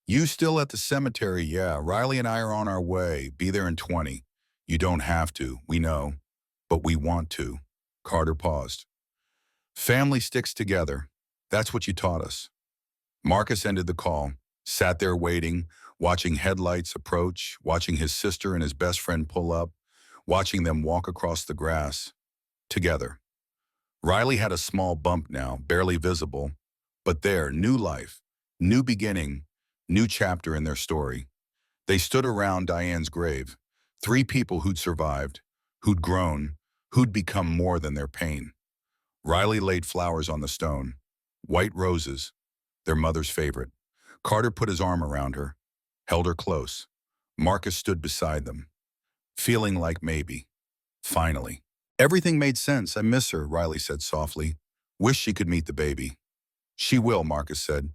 You still at the cemetery? Yeah, Riley and I are on our way. Be there in 20. You don't have to, we know, but we want to. Carter paused. Family sticks together. That's what you taught us. Marcus ended the call, sat there waiting, watching headlights approach, watching his sister and his best friend pull up, watching them walk across the grass, together. Riley had a small bump now, barely visible, but there, new life, new beginning, new chapter in their story. They stood around Diane's grave, 3 people who'd survived, who'd grown, who'd become more than their pain. Riley laid flowers on the stone, white roses, their mother's favorite. Carter put his arm around her, held her close. Marcus stood beside them, feeling like maybe, finally. Everything made sense. I miss her, Riley said softly. Wish she could meet the baby. She will, Marcus said,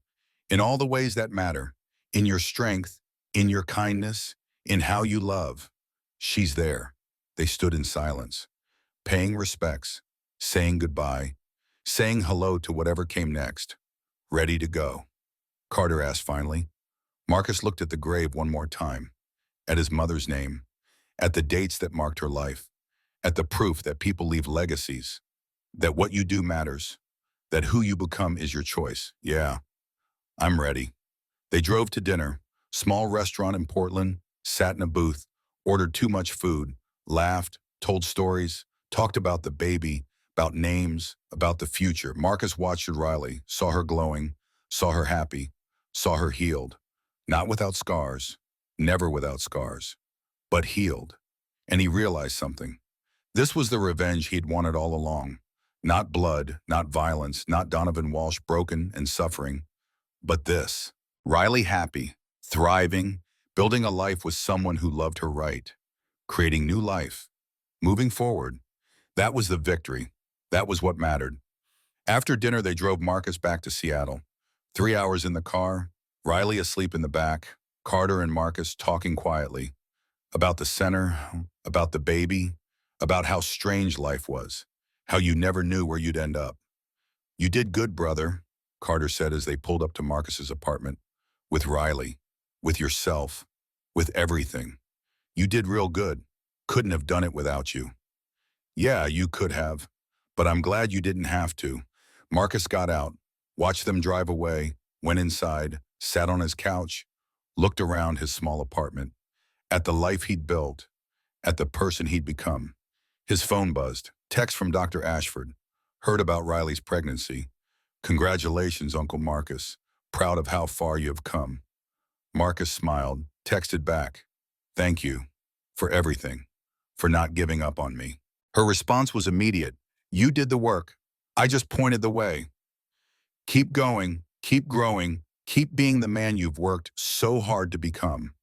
in all the ways that matter, in your strength, in your kindness, in how you love. She's there. They stood in silence, paying respects, saying goodbye, saying hello to whatever came next. Ready to go. Carter asked finally. Marcus looked at the grave one more time, at his mother's name, at the dates that marked her life, at the proof that people leave legacies, that what you do matters, that who you become is your choice. Yeah, I'm ready. They drove to dinner, small restaurant in Portland, sat in a booth, ordered too much food, laughed, told stories, talked about the baby, about names, about the future. Marcus watched Riley, saw her glowing, saw her happy, saw her healed. Not without scars, never without scars, but healed. And he realized something. This was the revenge he'd wanted all along. Not blood, not violence, not Donovan Walsh broken and suffering, but this. Riley happy, thriving, building a life with someone who loved her right, creating new life, moving forward. That was the victory. That was what mattered. After dinner, they drove Marcus back to Seattle. 3 hours in the car, Riley asleep in the back, Carter and Marcus talking quietly about the center, about the baby, about how strange life was. how you never knew where you'd end up. You did good, brother, Carter said as they pulled up to Marcus's apartment. With Riley, with yourself, with everything. You did real good. Couldn't have done it without you. Yeah, you could have, but I'm glad you didn't have to. Marcus got out, watched them drive away, went inside, sat on his couch, looked around his small apartment, at the life he'd built, at the person he'd become. His phone buzzed. Text from Dr. Ashford. Heard about Riley's pregnancy. Congratulations, Uncle Marcus. Proud of how far you have come. Marcus smiled, texted back. Thank you. For everything. For not giving up on me. Her response was immediate. You did the work. I just pointed the way. Keep going, keep growing, keep being the man you've worked so hard to become.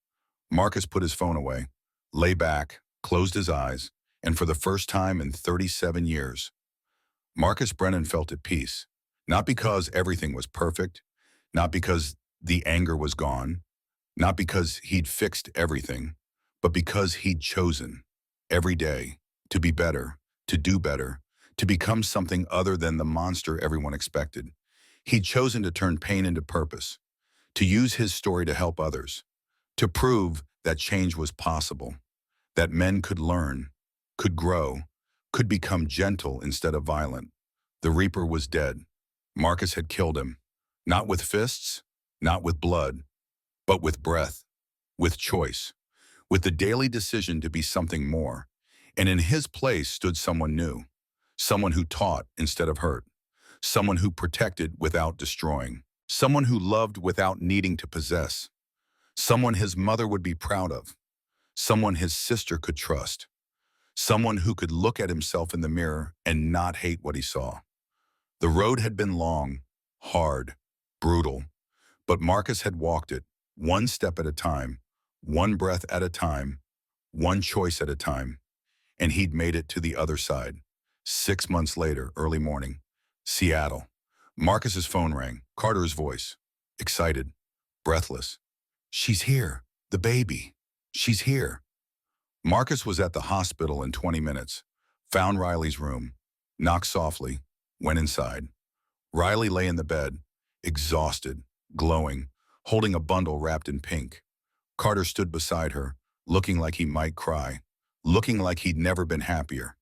Marcus put his phone away, lay back, closed his eyes, and for the first time in 37 years, Marcus Brennan felt at peace. Not because everything was perfect, not because the anger was gone, not because he'd fixed everything, but because he'd chosen every day to be better, to do better, to become something other than the monster everyone expected. He'd chosen to turn pain into purpose, to use his story to help others, to prove that change was possible, that men could learn, could grow, could become gentle instead of violent. The Reaper was dead. Marcus had killed him, not with fists, not with blood, but with breath, with choice, with the daily decision to be something more. And in his place stood someone new, someone who taught instead of hurt, someone who protected without destroying, someone who loved without needing to possess, someone his mother would be proud of, someone his sister could trust, someone who could look at himself in the mirror and not hate what he saw. The road had been long, hard, brutal, but Marcus had walked it, one step at a time, one breath at a time, one choice at a time, and he'd made it to the other side. 6 months later, early morning, Seattle. Marcus's phone rang, Carter's voice, excited, breathless. She's here, the baby. She's here. Marcus was at the hospital in 20 minutes, found Riley's room, knocked softly, went inside. Riley lay in the bed, exhausted, glowing, holding a bundle wrapped in pink. Carter stood beside her, looking like he might cry, looking like he'd never been happier.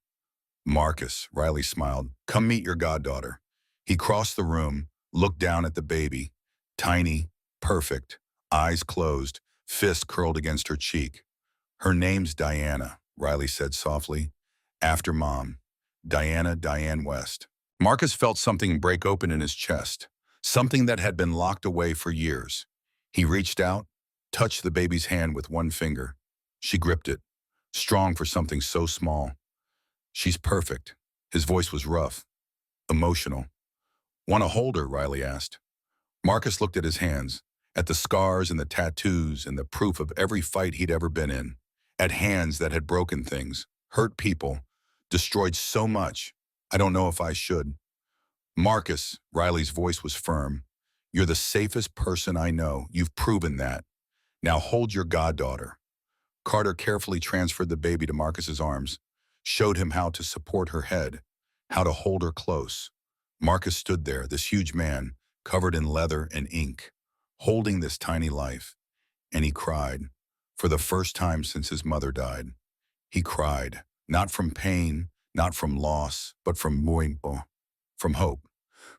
Marcus, Riley smiled, come meet your goddaughter. He crossed the room, looked down at the baby, tiny, perfect, eyes closed, fist curled against her cheek. Her name's Diana, Riley said softly. After Mom. Diane West. Marcus felt something break open in his chest, something that had been locked away for years. He reached out, touched the baby's hand with one finger. She gripped it, strong for something so small. She's perfect. His voice was rough, emotional. Want to hold her? Riley asked. Marcus looked at his hands, at the scars and the tattoos and the proof of every fight he'd ever been in, at hands that had broken things, hurt people, destroyed so much. I don't know if I should. Marcus, Riley's voice was firm. You're the safest person I know. You've proven that. Now hold your goddaughter. Carter carefully transferred the baby to Marcus's arms, showed him how to support her head, how to hold her close. Marcus stood there, this huge man, covered in leather and ink, holding this tiny life, and he cried, for the first time since his mother died. He cried, not from pain, not from loss, but from muimpo, from hope,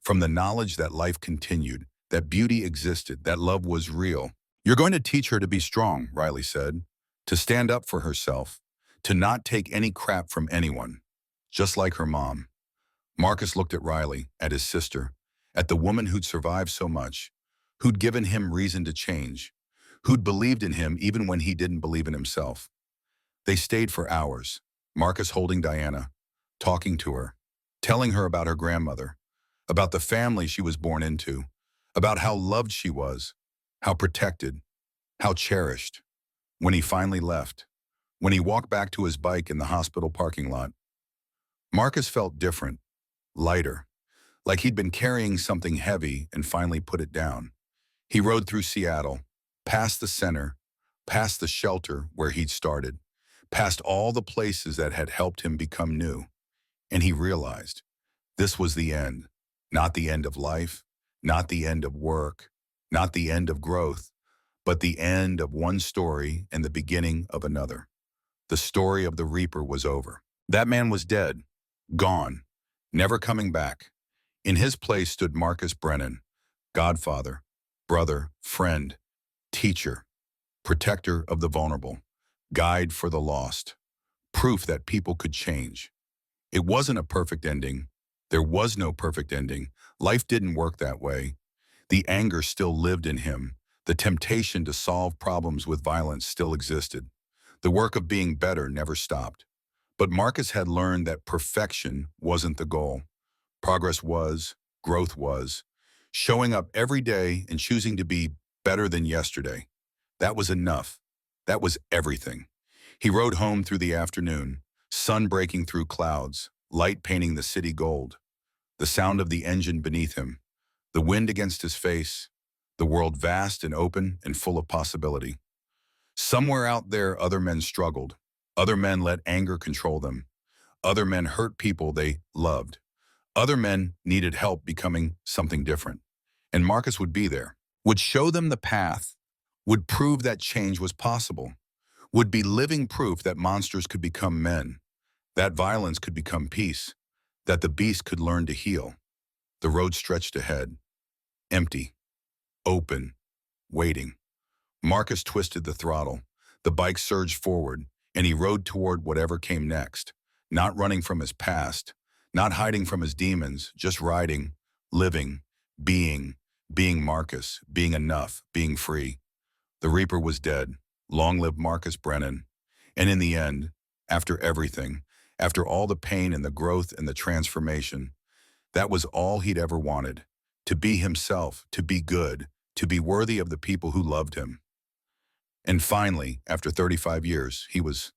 from the knowledge that life continued, that beauty existed, that love was real. You're going to teach her to be strong, Riley said, to stand up for herself, to not take any crap from anyone, just like her mom. Marcus looked at Riley, at his sister, at the woman who'd survived so much, who'd given him reason to change, who'd believed in him even when he didn't believe in himself. They stayed for hours, Marcus holding Diana, talking to her, telling her about her grandmother, about the family she was born into, about how loved she was, how protected, how cherished. When he finally left, when he walked back to his bike in the hospital parking lot, Marcus felt different, lighter, like he'd been carrying something heavy and finally put it down. He rode through Seattle, past the center, past the shelter where he'd started, past all the places that had helped him become new. And he realized this was the end, not the end of life, not the end of work, not the end of growth, but the end of one story and the beginning of another. The story of the Reaper was over. That man was dead, gone, never coming back. In his place stood Marcus Brennan, godfather, brother, friend, teacher, protector of the vulnerable, guide for the lost, proof that people could change. It wasn't a perfect ending. There was no perfect ending. Life didn't work that way. The anger still lived in him. The temptation to solve problems with violence still existed. The work of being better never stopped. But Marcus had learned that perfection wasn't the goal. Progress was, growth was, showing up every day and choosing to be better than yesterday. That was enough. That was everything. He rode home through the afternoon, sun breaking through clouds, light painting the city gold, the sound of the engine beneath him, the wind against his face, the world vast and open and full of possibility. Somewhere out there, other men struggled. Other men let anger control them. Other men hurt people they loved. Other men needed help becoming something different. And Marcus would be there, would show them the path, would prove that change was possible, would be living proof that monsters could become men, that violence could become peace, that the beast could learn to heal. The road stretched ahead, empty, open, waiting. Marcus twisted the throttle. The bike surged forward, and he rode toward whatever came next, not running from his past, not hiding from his demons, just riding, living, being Marcus, being enough, being free. The Reaper was dead. Long live Marcus Brennan. And in the end, after everything, after all the pain and the growth and the transformation, that was all he'd ever wanted. To be himself, to be good, to be worthy of the people who loved him. And finally, after 35 years, he was